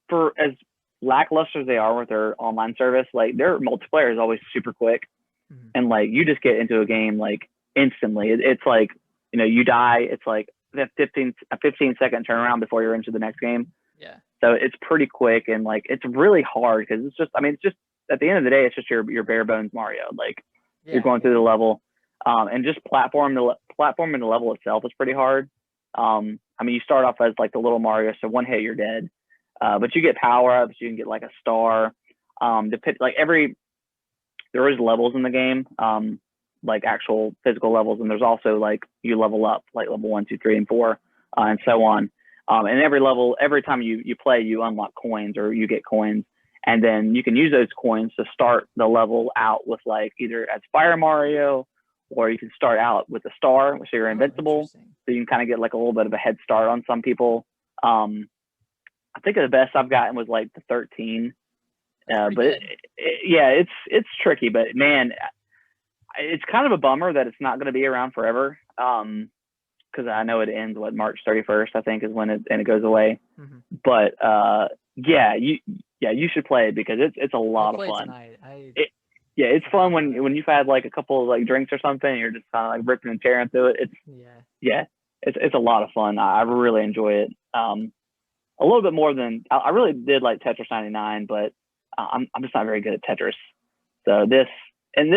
for as lackluster as they are with their online service, like their multiplayer is always super quick. Mm-hmm. And like, you just get into a game like instantly. It's like, you die. It's like a 15-second turnaround before you're into the next game. Yeah. So it's pretty quick, and like it's really hard because it's just at the end of the day, it's just your bare bones Mario. Like you're going through the level, and just platforming the level itself is pretty hard. You start off as like the little Mario, so one hit you're dead. But you get power ups. You can get like a star. There is levels in the game. Like actual physical levels, and there's also like you level up, like level 1, 2, 3, and 4, and so on. And every time you play, you unlock coins, or you get coins, and then you can use those coins to start the level out with like either as Fire Mario, or you can start out with a star, so you're invincible. So you can kind of get like a little bit of a head start on some people. I think the best I've gotten was like the 13. But it's tricky, but man, it's kind of a bummer that it's not going to be around forever. Because I know it ends March 31st, I think, is when it goes away. Mm-hmm. But you should play it because it's a lot of fun. It's fun when you've had like a couple of like drinks or something, and you're just kind of like ripping and tearing through it. It's a lot of fun. I really enjoy it. A little bit more than I really did like Tetris 99, but I'm just not very good at Tetris. So this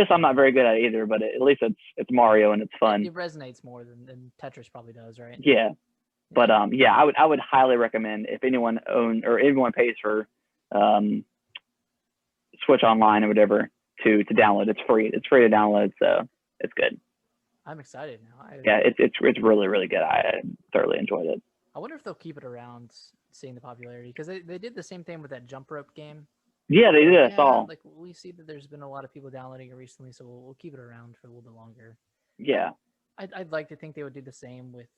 I'm not very good at either, but at least it's Mario and it's fun. It resonates more than Tetris probably does, right? Yeah. But I would highly recommend, if anyone pays for Switch Online or whatever, to download. It's free. It's free to download, so it's good. I'm excited now. It's really, really good. I thoroughly enjoyed it. I wonder if they'll keep it around, seeing the popularity, because they did the same thing with that jump rope game. Yeah, they did. I saw. Like we see that there's been a lot of people downloading it recently, so we'll keep it around for a little bit longer. Yeah, I'd like to think they would do the same with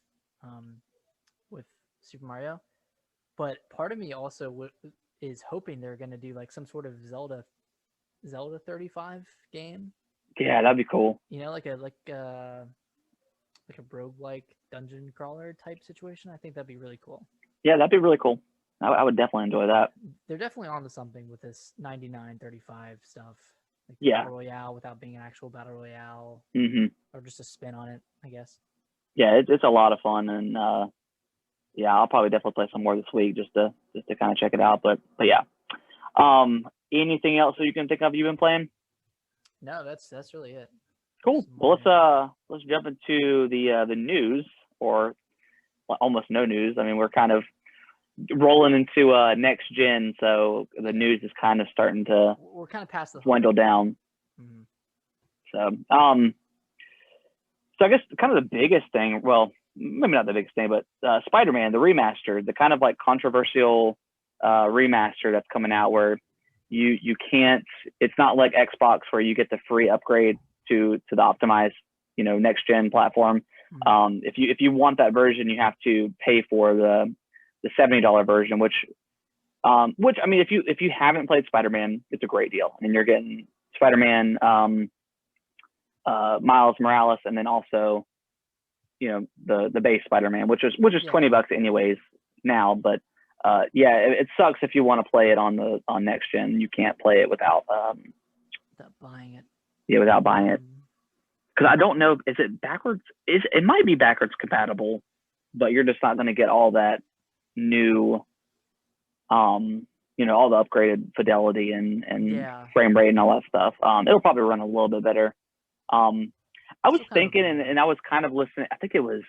Super Mario, but part of me also is hoping they're going to do like some sort of Zelda 35 game. Yeah, that'd be cool. Like a roguelike dungeon crawler type situation. I think that'd be really cool. Yeah, that'd be really cool. I would definitely enjoy that. They're definitely onto something with this 99-35 stuff. Like Battle Royale without being an actual Battle Royale. Mm-hmm. Or just a spin on it, I guess. Yeah, it's a lot of fun, and I'll probably definitely play some more this week just to kind of check it out. But yeah. Anything else that you can think of you've been playing? No, that's really it. Cool. Well, let's jump into the news, or almost no news. I mean, we're kind of rolling into next gen, so the news is kind of starting to We're kind of past the dwindle down. Mm-hmm. So I guess kind of the biggest thing, well, maybe not the biggest thing, but Spider-Man, the remaster, the kind of like controversial remaster that's coming out, where you can't, it's not like Xbox where you get the free upgrade to the optimized, next gen platform. Mm-hmm. If you want that version, you have to pay for the $70 version, which I mean, if you haven't played Spider-Man, it's a great deal. I mean, you're getting Spider-Man, Miles Morales, and then also, the base Spider-Man, which is $20 anyways now. But it sucks if you want to play it on next gen. You can't play it without buying it. Yeah, without buying it. Because I don't know, is it backwards? It might be backwards compatible, but you're just not going to get all that new, all the upgraded fidelity and frame rate and all that stuff. It'll probably run a little bit better. I was thinking, and I was kind of listening, I think it's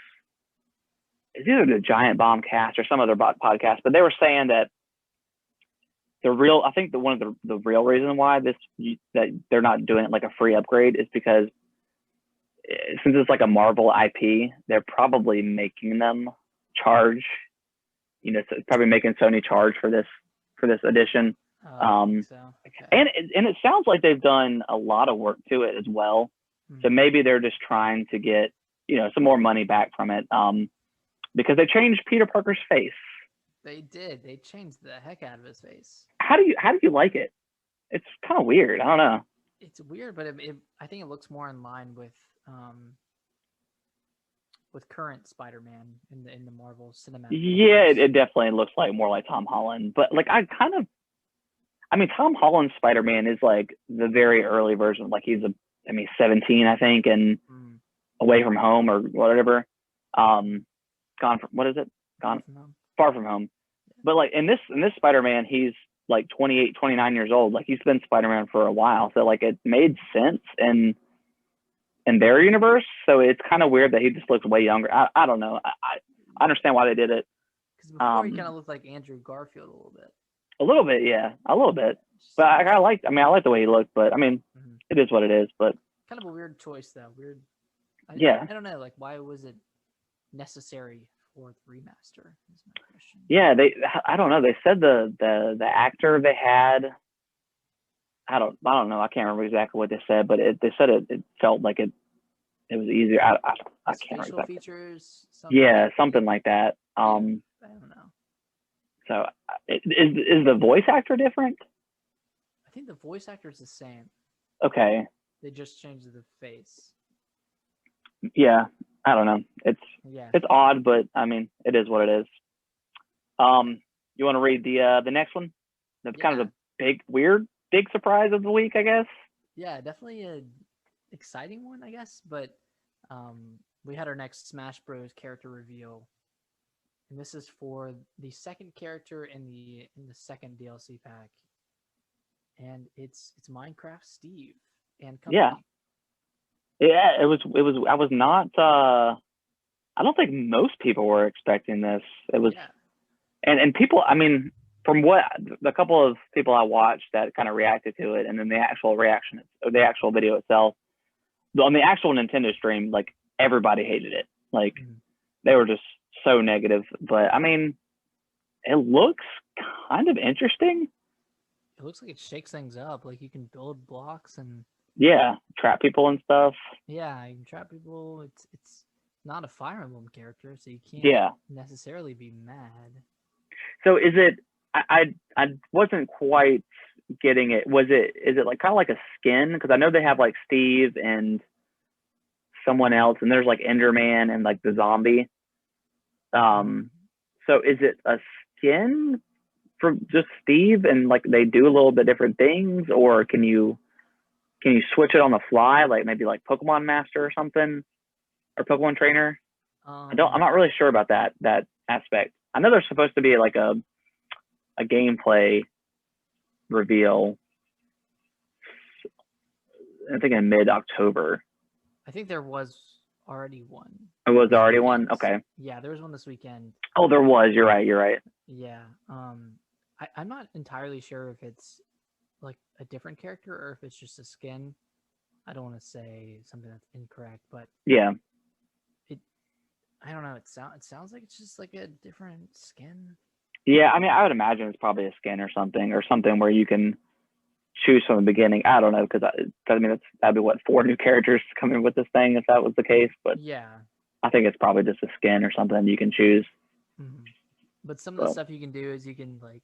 either the Giant Bomb Cast or some other podcast, but they were saying that I think one of the real reason why that they're not doing it like a free upgrade is because since it's like a Marvel IP, they're probably making them charge, probably making Sony charge for this edition. Okay. And it sounds like they've done a lot of work to it as well. So maybe they're just trying to get, some more money back from it. Because they changed Peter Parker's face. They did. They changed the heck out of his face. How do you like it? It's kind of weird. I don't know. It's weird, but I think it looks more in line with current Spider-Man in the Marvel cinematic. Yeah, it definitely looks more like Tom Holland. But like Tom Holland's Spider-Man is like the very early version. Like he's 17, I think, and away from home or whatever. Far from home. But like in this Spider-Man, he's like 28, 29 years old. Like he's been Spider-Man for a while. So like it made sense in their universe. So it's kind of weird that he just looks way younger. I don't know. I understand why they did it. Because before he kind of looked like Andrew Garfield a little bit. A little bit, yeah. A little bit. But I like the way he looked, but I mean, it is what it is. But kind of a weird choice though. Weird. I don't know. Like, why was it necessary for the remaster? Is my question. Yeah, I don't know. They said the actor they had. I don't know. I can't remember exactly what they said, but they said it felt like it was easier. I can't remember exactly. Features. Something like that. I don't know. So is the voice actor different? I think the voice actor is the same. Okay. They just changed the face. Yeah, I don't know. It's odd, but I mean, it is what it is. You want to read the next one? That's kind of the big surprise of the week, I guess. Yeah, definitely an exciting one, I guess. But we had our next Smash Bros. Character reveal, and this is for the second character in the second DLC pack, and it's Minecraft Steve and company. Yeah, it was. I was not. I don't think most people were expecting this. It was, and people. I mean, from what the couple of people I watched that kind of reacted to it, and then the actual reaction, the actual video itself, on the actual Nintendo stream, like everybody hated it. Like they were just so negative. But I mean, it looks kind of interesting. It looks like it shakes things up. Like you can build blocks and trap people and stuff. Yeah, you can trap people. It's not a Fire Emblem character, so you can't necessarily be mad. So is it? I wasn't quite getting it. Is it like kind of like a skin? Because I know they have like Steve and someone else, and there's like Enderman and like the zombie. So is it a skin for just Steve, and like they do a little bit different things, or can you switch it on the fly, like maybe like Pokemon Master or something, or Pokemon Trainer? I'm not really sure about that aspect. I know there's supposed to be like a gameplay reveal, I think in mid-October. I think there was already one. It was already one? Okay. Yeah, there was one this weekend. Oh, there was. You're right. Yeah. I'm not entirely sure if it's like a different character or if it's just a skin. I don't want to say something that's incorrect, but Yeah. it I don't know. It sounds like it's just like a different skin. Yeah, I mean, I would imagine it's probably a skin or something where you can choose from the beginning. I don't know because I mean that'd be what 4 new characters coming with this thing if that was the case. But Yeah. I think it's probably just a skin or something you can choose. Hmm. But some of the But stuff you can do is you can like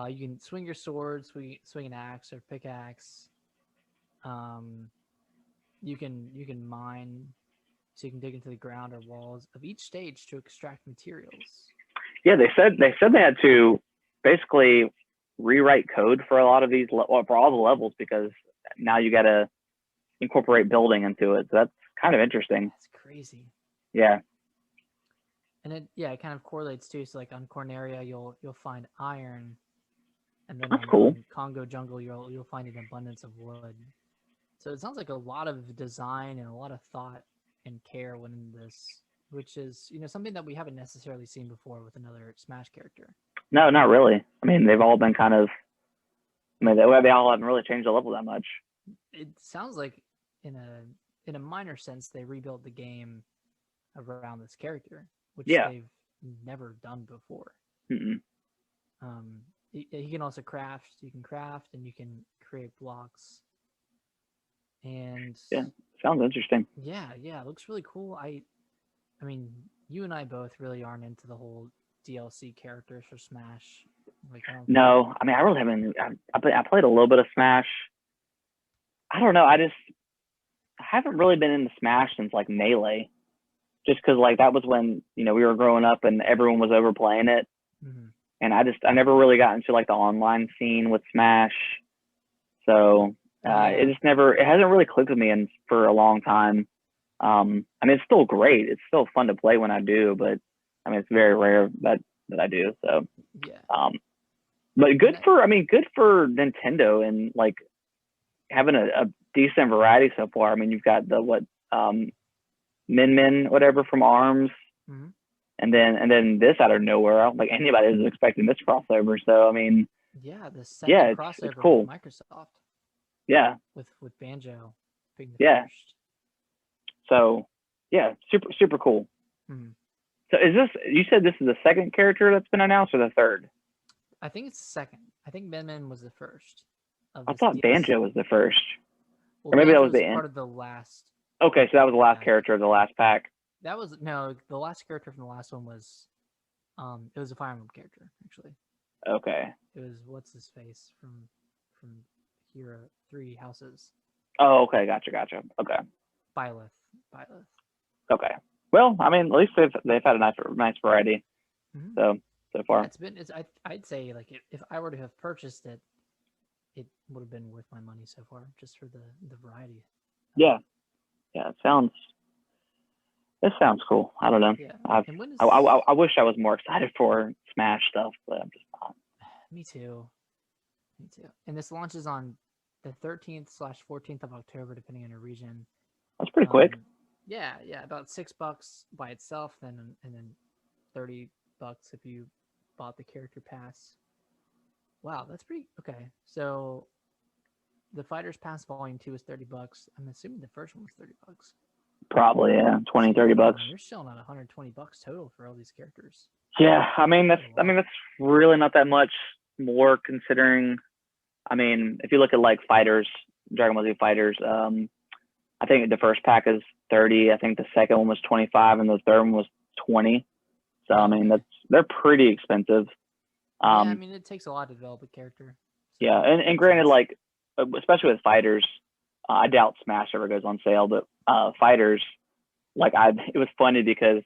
you can swing your sword, swing an axe or pickaxe. Um, you can mine, so you can dig into the ground or walls of each stage to extract materials. yeah, they said they had to basically rewrite code for a lot of these for all the levels because now you got to incorporate building into it. So that's kind of interesting. That's crazy. Yeah, And it kind of correlates too. So like on Corneria, you'll find iron, and then that's on cool. Congo Jungle, you'll find an abundance of wood. So it sounds like a lot of design and a lot of thought and care went into this, which is something that we haven't necessarily seen before with another Smash character. No, not really. I mean, they've all been kind of. I mean, they all haven't really changed the level that much. It sounds like in a minor sense they rebuilt the game around this character, which Yeah. they've never done before. Mm-mm. He can also craft. You can craft and you can create blocks. And Yeah. Sounds interesting. yeah, it looks really cool. I mean, you and I both really aren't into the whole DLC characters for Smash. Like, I don't think. No, I mean, I really haven't. I played a little bit of Smash. I don't know. I haven't really been into Smash since like Melee, just because like that was when we were growing up and everyone was overplaying it, Mm-hmm. and I never really got into like the online scene with Smash, so Yeah, it hasn't really clicked with me for a long time. I mean, it's still great. It's still fun to play when I do, but I mean, it's very rare that I do. So, yeah, um, but and good for Nintendo and like having a decent variety so far. I mean, you've got the um, Min whatever from Arms, mm-hmm. and then this out of nowhere. I don't think anybody was expecting this crossover. So I mean, Yeah, the yeah, second it's crossover with cool. Microsoft Yeah, with Banjo being the yeah. first. So yeah, super cool. Mm-hmm. So is this? You said this is the second character that's been announced, or the third? I think it's second. I think Min was the first of I this thought Banjo DLC. was the first, Well, or maybe that Banjo was was the end. part of the last Okay, so that was the last pack. character of the last pack. That was no, the last character from the last one was it was a Fire Emblem character actually. Okay. It was what's his face from Hero Three Houses. Oh, okay, gotcha. Okay, Byleth. Byleth. okay. Well, I mean, at least they've had a nice variety. Mm-hmm. So Yeah, far. I'd say like if I were to have purchased it, it would have been worth my money so far just for the variety. Yeah, yeah. It sounds cool. I don't know. Yeah. I've And when I wish I was more excited for Smash stuff, but I'm just not. me too. Me too. And this launches on the 13th/14th of October, depending on your region. That's pretty quick. Yeah, about $6 by itself, then $30 if you bought the character pass. Wow, that's pretty okay. So the Fighters Pass Volume 2 is $30. I'm assuming the first one was $30. Probably, yeah, 20, So 30 bucks. you're selling at $120 total for all these characters. Yeah, I mean Wow. that's really not that much more considering. I mean, if you look at like fighters, Dragon Ball Z fighters, I think the first pack is 30. I think the second one was 25, and the third one was 20. So I Oh, mean, okay. they're pretty expensive. Yeah, I Um, mean it takes a lot to develop a character. So yeah, it and makes granted, sense. like especially with fighters, I doubt Smash ever goes on sale, but fighters, like it was funny because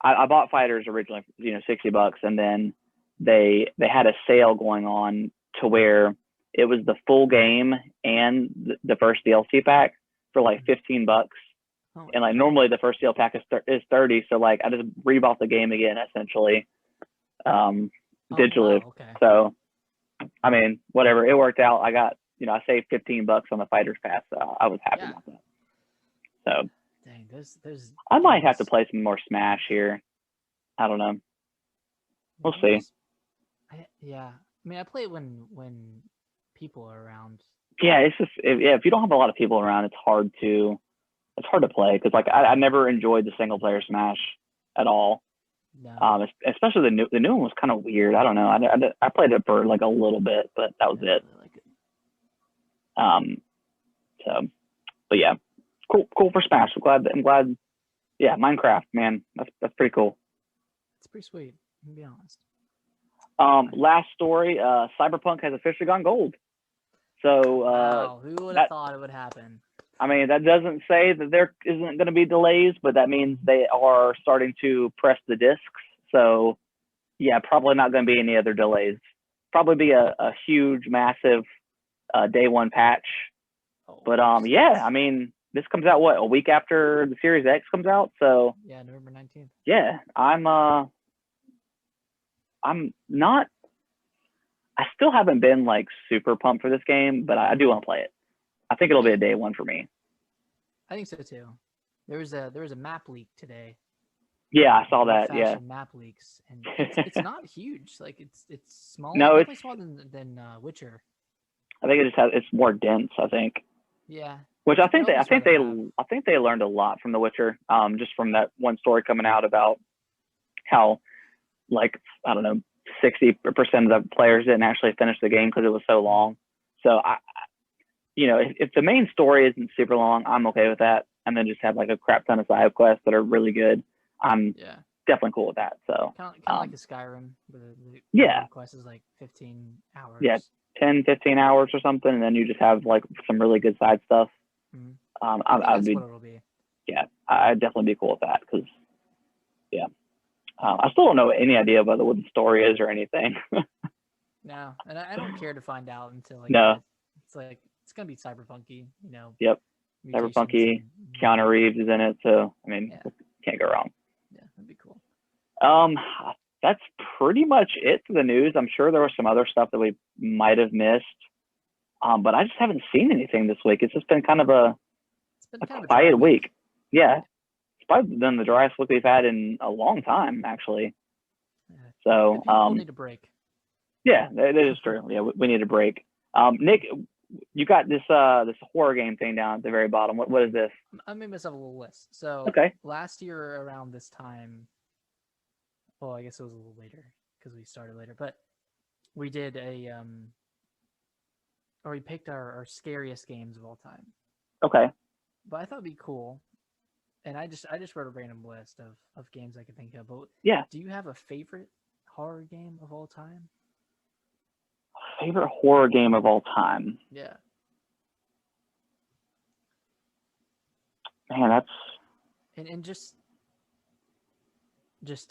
I bought fighters originally, $60, and then they had a sale going on to where it was the full game and the first DLC pack for like $15. Oh my And like god. normally the first deal pack is 30, so like I just rebought the game again essentially, um, Oh digitally. wow, okay. So I mean, whatever, it worked out. I got I saved $15 on the fighters pass, so I was happy Yeah. about that. So Dang, those I might have to games. play some more Smash here. I don't know. We'll see. Yeah. I mean, I play it when people are around. Yeah, it's just if you don't have a lot of people around, it's hard to play because like I never enjoyed the single player Smash at all. No. Especially the new one was kind of weird. I don't know. I played it for like a little bit, but that was it. Really like it. So, but yeah, cool for Smash. I'm glad. Yeah, Minecraft, man, that's pretty cool. It's pretty sweet. To be honest. Last story. Cyberpunk has officially gone gold. So wow, who would have thought it would happen? I mean, that doesn't say that there isn't going to be delays, but that means they are starting to press the discs. So, yeah, probably not going to be any other delays. Probably be a huge, massive day one patch. But yeah, I mean, this comes out a week after the Series X comes out. So yeah, November 19th. Yeah, I'm not. I still haven't been like super pumped for this game, but I do want to play it. I think it'll be a day one for me. I think so too. There was a map leak today. Yeah, I saw that. Yeah, map leaks, and it's not huge. Like it's small. No, it's smaller than Witcher. I think it's more dense. I think. Yeah. Which I think they learned a lot from The Witcher. Just from that one story coming out about how, like, I don't know, 60% of the players didn't actually finish the game because it was so long. So if the main story isn't super long, I'm okay with that. And then just have like a crap ton of side quests that are really good. I'm definitely cool with that. So kind of like the Skyrim. The quest is like 15 hours. Yeah, 10, 15 hours or something, and then you just have like some really good side stuff. Mm-hmm. That's what it'll be. Yeah, I'd definitely be cool with that because, yeah. I still don't know any idea about what the story is or anything. No, and I don't care to find out until like it's like it's gonna be cyberpunky, Yep, cyberpunky. Keanu Reeves is in it, so I mean, can't go wrong. Yeah, that'd be cool. That's pretty much it for the news. I'm sure there was some other stuff that we might have missed, but I just haven't seen anything this week. It's just been kind of a quiet week. Yeah. It's probably been the driest week we've had in a long time, actually. So people need a break. Yeah, that is true. Yeah, we need a break. Nick, you got this horror game thing down at the very bottom. What is this? I made myself a little list. So last year around this time, well, I guess it was a little later because we started later, but we did we picked our scariest games of all time. Okay. But I thought it'd be cool. And I just wrote a random list of games I could think of. But yeah, do you have a favorite horror game of all time? Favorite horror game of all time? Yeah. Man, that's and just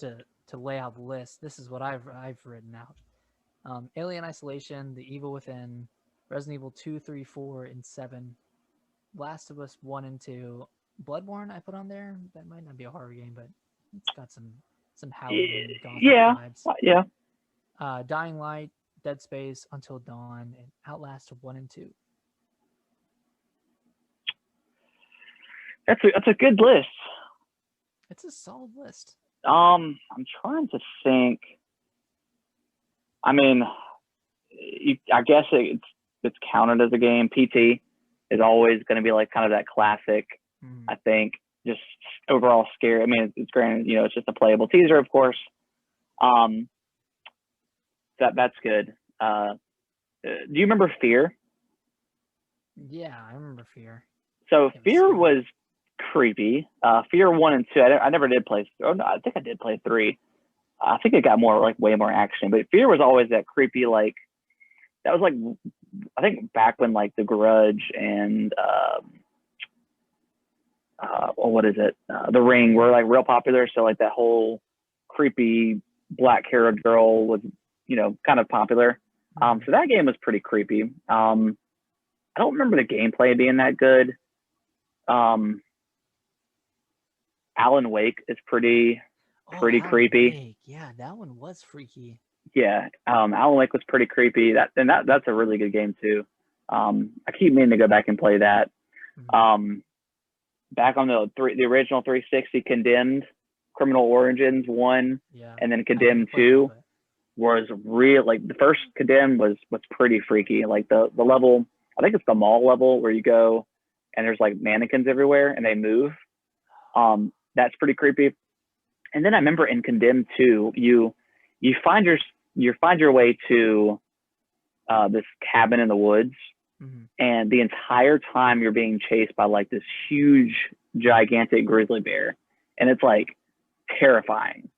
to lay out the list. This is what I've written out: Alien Isolation, The Evil Within, Resident Evil 2, 3, 4, and 7, Last of Us 1 and 2. Bloodborne I put on there. That might not be a horror game, but it's got some Halloween vibes. Yeah. Dying Light, Dead Space, Until Dawn, and Outlast 1 and 2. That's a good list. It's a solid list. I'm trying to think. I mean, I guess it's counted as a game. PT is always going to be like kind of that classic. I think just overall scary. I mean, it's granted, it's just a playable teaser, of course. That's good. Do you remember Fear? Yeah, I remember Fear. So Fear was creepy. Fear 1 and 2. I never did play. Oh no, I think I did play 3. I think it got way more action. But Fear was always that creepy, like that was like I think back when like The Grudge and what is it? The Ring were like real popular. So like that whole creepy black-haired girl was, kind of popular. So that game was pretty creepy. I don't remember the gameplay being that good. Alan Wake is pretty creepy. Wake. Yeah, that one was freaky. Yeah, Alan Wake was pretty creepy. That's a really good game too. I keep meaning to go back and play that. Back on the original 360, Condemned, Criminal Origins 1, and then Condemned 2. was real. Like the first Condemned was pretty freaky. Like the level, I think it's the mall level where you go and there's like mannequins everywhere and they move. That's pretty creepy. And then I remember in Condemned 2, you find your way to this cabin in the woods, and the entire time you're being chased by like this huge, gigantic grizzly bear, and it's like terrifying.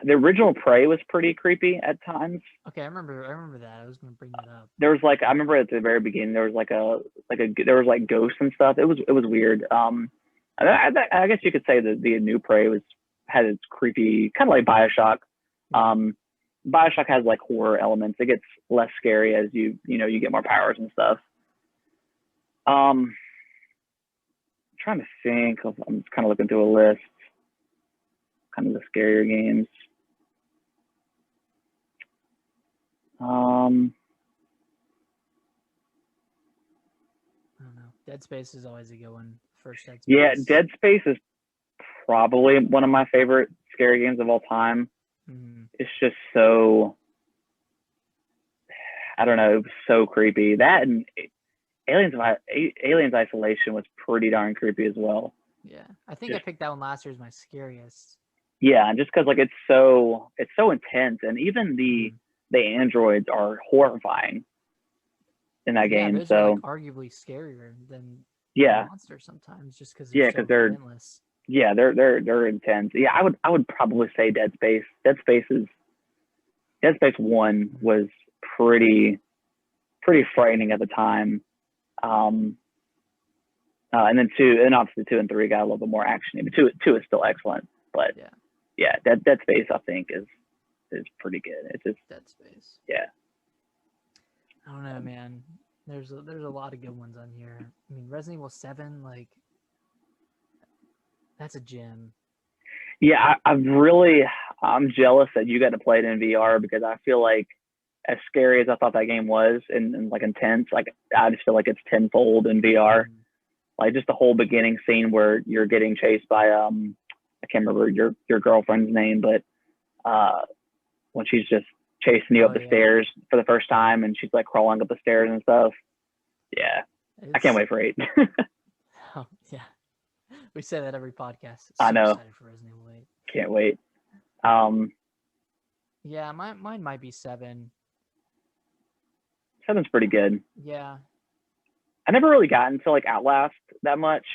The original Prey was pretty creepy at times. Okay, I remember that. I was going to bring that up. There was like, I remember at the very beginning there was there was like ghosts and stuff. It was weird. I guess you could say that the new Prey had its creepy, kind of like BioShock. BioShock has like horror elements. It gets less scary as you get more powers and stuff. I'm trying to think of, I'm just kind of looking through a list, kind of the scarier games. I don't know. Dead Space is always a good one. First Dead Space. Yeah, Dead Space is probably one of my favorite scary games of all time. It's just so, I don't know, it was so creepy. That and Aliens Isolation was pretty darn creepy as well. Yeah, I think I picked that one last year as my scariest. Yeah, and just because like it's so intense, and even the androids are horrifying in that game. Those so are like arguably scarier than monsters sometimes, just because they're relentless. Yeah, they're intense. Yeah, I would probably say Dead Space. Dead Space 1 was pretty frightening at the time. And then 2, and obviously 2 and 3 got a little bit more action. But 2 is still excellent. But yeah, Dead Space I think is pretty good. It's just Dead Space. Yeah. I don't know, man. There's a lot of good ones on here. I mean, Resident Evil 7, like, that's a gem. Yeah, I'm jealous that you got to play it in VR, because I feel like as scary as I thought that game was and like intense, like I just feel like it's tenfold in VR. Like just the whole beginning scene where you're getting chased by I can't remember your girlfriend's name, but when she's just chasing you up the stairs for the first time, and she's like crawling up the stairs and stuff. Yeah, I can't wait for 8. Oh yeah, we say that every podcast. So I know. Excited for Resident Evil 8. Can't wait. Yeah, mine might be 7. 7's pretty good. Yeah. I never really got into like Outlast that much.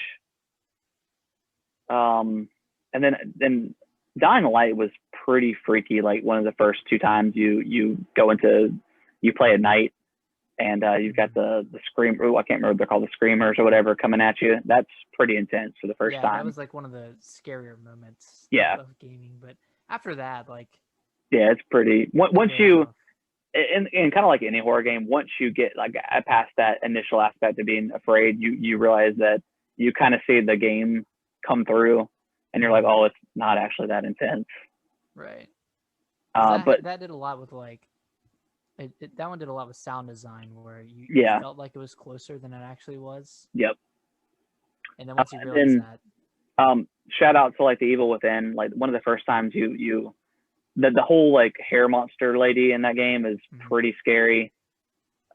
And then Dying Light was pretty freaky. Like one of the first 2 times you play at night, and you've got the scream. I can't remember what they're called, the screamers or whatever, coming at you. That's pretty intense for the first time. Yeah, that was like one of the scarier moments of gaming. But after that, like, yeah, it's pretty. Once you, and kind of like any horror game, once you get like past that initial aspect of being afraid, you realize that you kind of see the game come through, and you're like, oh, it's not actually that intense. Right. But that did a lot with like, that one did a lot with sound design, where you felt like it was closer than it actually was. Yep. And then once you realize that. Shout out to like the Evil Within. Like one of the first times the whole like hair monster lady in that game is pretty scary.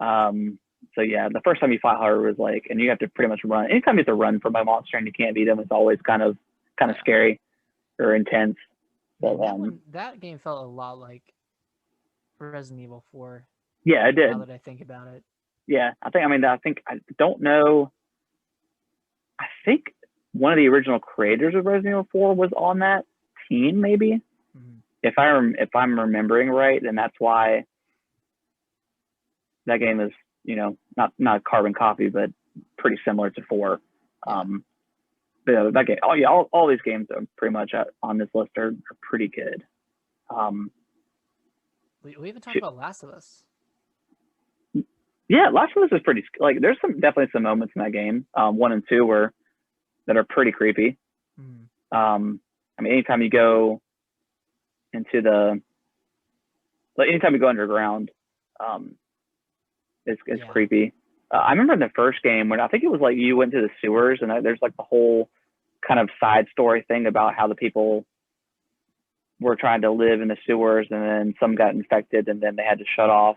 So yeah, the first time you fight her was like, and you have to pretty much run. Anytime you have to run from a monster and you can't beat them, it's always kind of scary or intense. But that game felt a lot like Resident Evil 4. Yeah, it did. Now that I think about it. Yeah, I don't know. I think one of the original creators of Resident Evil 4 was on that team, maybe. If I'm remembering right, then that's why that game is, not a carbon copy, but pretty similar to 4. But that game, all these games are pretty much on this list are pretty good. We even talked about Last of Us. Yeah, Last of Us is pretty, like, there's definitely some moments in that game, 1 and 2 that are pretty creepy. I mean, anytime you go anytime you go underground, it's creepy. I remember in the first game when I think it was like you went to the sewers, and there's like the whole kind of side story thing about how the people were trying to live in the sewers, and then some got infected, and then they had to shut off.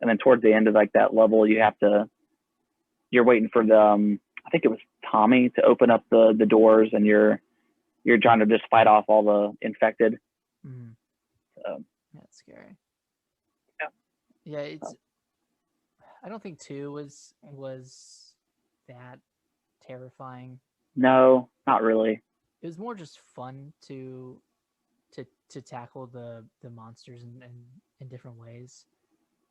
And then towards the end of like that level, you're waiting for the I think it was Tommy to open up the doors, and you're trying to just fight off all the infected. Mm-hmm. So, that's scary. Yeah. Yeah, it's. I don't think 2 was that terrifying. no, not really. It was more just fun to tackle the monsters in different ways.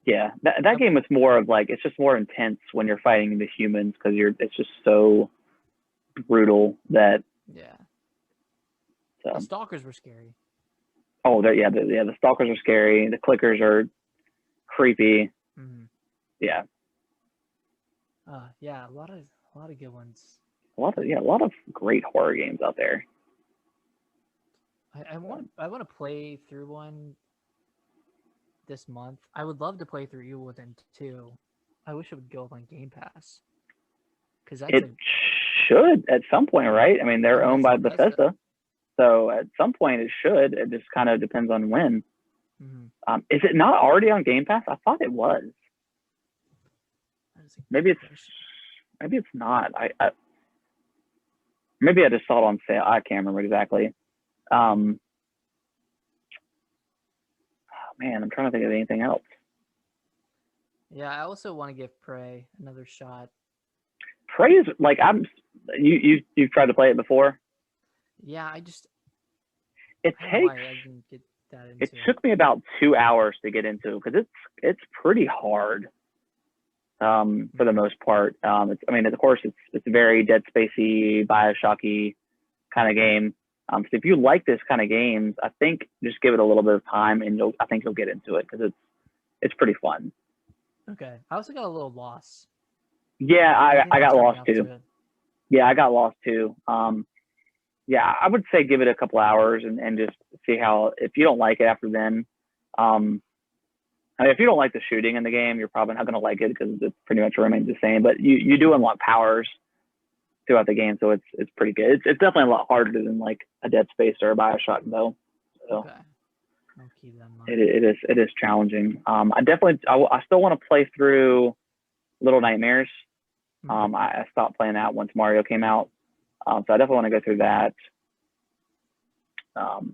Yeah, that game was more of like, it's just more intense when you're fighting the humans, because it's just so brutal that. Yeah. So. The stalkers were scary. Oh, the stalkers are scary. The clickers are creepy. Mm-hmm. Yeah. Yeah, a lot of good ones. A lot of great horror games out there. I want to play through one this month. I would love to play through Evil Within 2. I wish it would go up on Game Pass. Because should at some point, right? I mean, they're owned by Bethesda, so at some point it should. It just kind of depends on when. Mm-hmm. Is it not already on Game Pass? I thought it was. Maybe it's not. Maybe I just saw it on sale. I can't remember exactly. Oh man, I'm trying to think of anything else. Yeah, I also want to give Prey another shot. Prey is like, you've tried to play it before? Yeah, I didn't get that into it. Took me about 2 hours to get into, because it's pretty hard. For the most part. Of course, it's very Dead Spacey, Bioshocky kind of game. So if you like this kind of games, I think just give it a little bit of time, and I think you'll get into it, because it's pretty fun. Okay, I also got a little lost. Yeah, I got lost too. Yeah, I got lost too. Yeah, I would say give it a couple hours and just see how. If you don't like it after then, if you don't like the shooting in the game, you're probably not going to like it, because it pretty much remains the same. But you do unlock powers throughout the game, so it's pretty good. It's definitely a lot harder than like a Dead Space or a Bioshock, though. So okay. I'll keep that in mind. It is challenging. I still want to play through Little Nightmares. I stopped playing that once Mario came out, so I definitely want to go through that.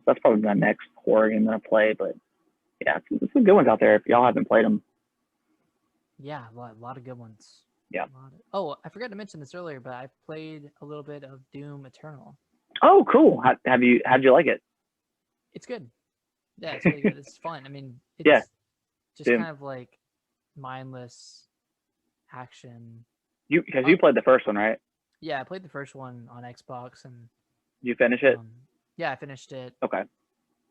That's probably my next horror game that I play, but. Yeah, it's some good ones out there if y'all haven't played them. Yeah, a lot of good ones. Yeah. Oh, I forgot to mention this earlier, but I played a little bit of Doom Eternal. Oh, cool. How'd you like it? It's good. Yeah, it's really good. It's fun. I mean, it's just Doom. kind of like mindless action. Because you played the first one, right? Yeah, I played the first one on Xbox, and you finish it? Yeah, I finished it. Okay.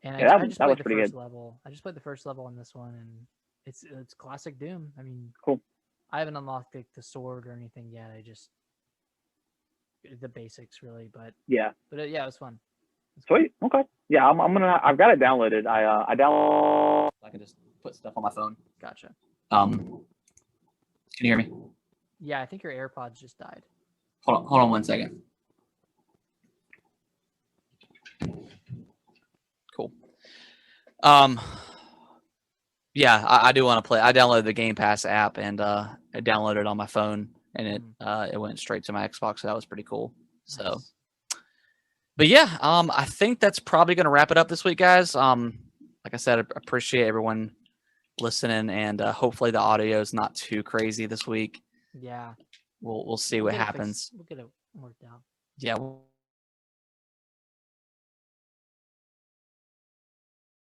And yeah, I just played the first good. level. I just played the first level on this one, and it's classic Doom. I mean, cool. I haven't unlocked the sword or anything yet. I just the basics really, but yeah, it was fun. Sweet. Okay. Yeah, I've got it downloaded. I download. I can just put stuff on my phone. Gotcha. Can you hear me? Yeah, I think your AirPods just died. Hold on 1 second. Cool. Yeah, I do want to play. I downloaded the Game Pass app, and I downloaded it on my phone, and it went straight to my Xbox, so that was pretty cool. Nice. So, but yeah, I think that's probably going to wrap it up this week, guys. Like I said, I appreciate everyone listening, and hopefully the audio is not too crazy this week. Yeah, we'll see what happens. We'll get it worked out. Yeah.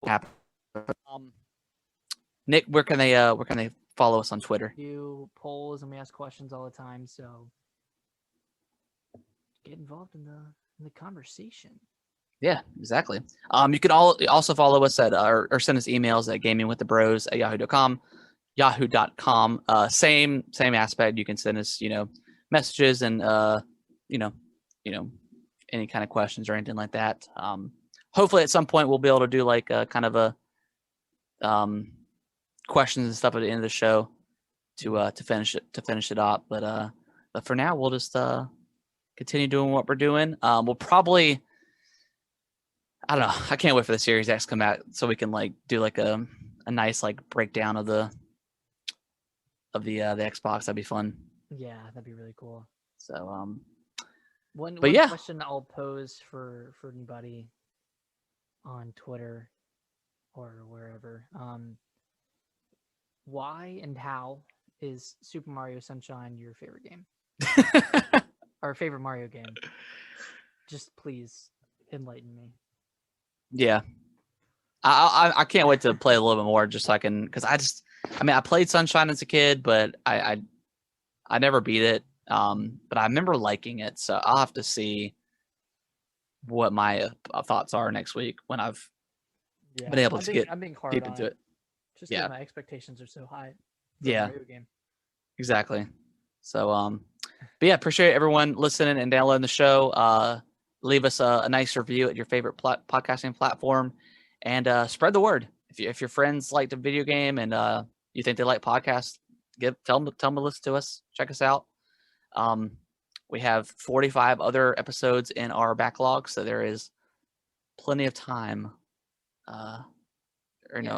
Happen. Nick, where can they follow us on Twitter? We do polls and we ask questions all the time, so get involved in the conversation. Yeah, exactly. You can also follow us at or send us emails at gamingwiththebros@yahoo.com. Yahoo.com. Same aspect. You can send us, messages and any kind of questions or anything like that. Hopefully at some point we'll be able to do like a kind of a questions and stuff at the end of the show to finish it up. But for now we'll just continue doing what we're doing. We'll probably, I don't know. I can't wait for the Series X to come out so we can like do like a nice like breakdown of the Xbox. That'd be fun. Yeah, that'd be really cool. So One But yeah. question I'll pose for anybody on Twitter or wherever. Why and how is Super Mario Sunshine your favorite game? Or favorite Mario game? Just please enlighten me. Yeah. I can't wait to play a little bit more just so I can, because I played Sunshine as a kid, but I never beat it. But I remember liking it, so I'll have to see what my thoughts are next week when I've been able to get I'm being hard deep on into it. Just Yeah. because my expectations are so high for Yeah. a Mario game. Exactly. So but yeah, appreciate everyone listening and downloading the show. Leave us a nice review at your favorite podcasting platform, and spread the word. If your friends like the video game and you think they like podcasts, tell them to listen to us. Check us out. We have 45 other episodes in our backlog, so there is plenty of time. A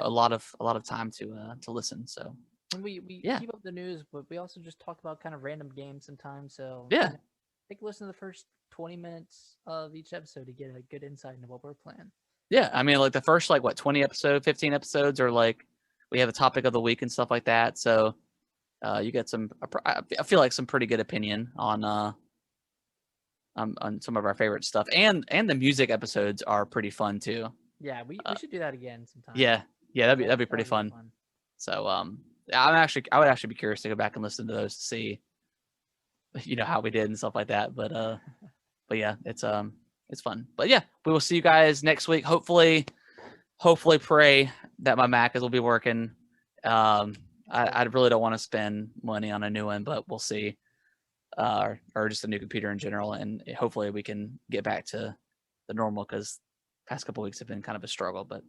lot of time to listen. So. And we Yeah. keep up the news, but we also just talk about kind of random games sometimes. So Yeah. take a listen to the first 20 minutes of each episode to get a good insight into what we're playing. Yeah, I mean, like the first 20 episodes, 15 episodes are like we have a topic of the week and stuff like that. So you get I feel like some pretty good opinion on some of our favorite stuff, and the music episodes are pretty fun too. Yeah, we should do that again sometime. Yeah, that'd be pretty fun. So I would actually be curious to go back and listen to those to see, how we did and stuff like that. But yeah, it's fun. But yeah, we will see you guys next week. Hopefully pray that my Mac will be working. I really don't want to spend money on a new one, but we'll see. Or just a new computer in general, and hopefully we can get back to the normal, because past couple weeks have been kind of a struggle, but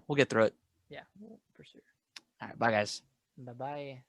we'll get through it. Yeah, for sure. All right, bye guys. Bye-bye.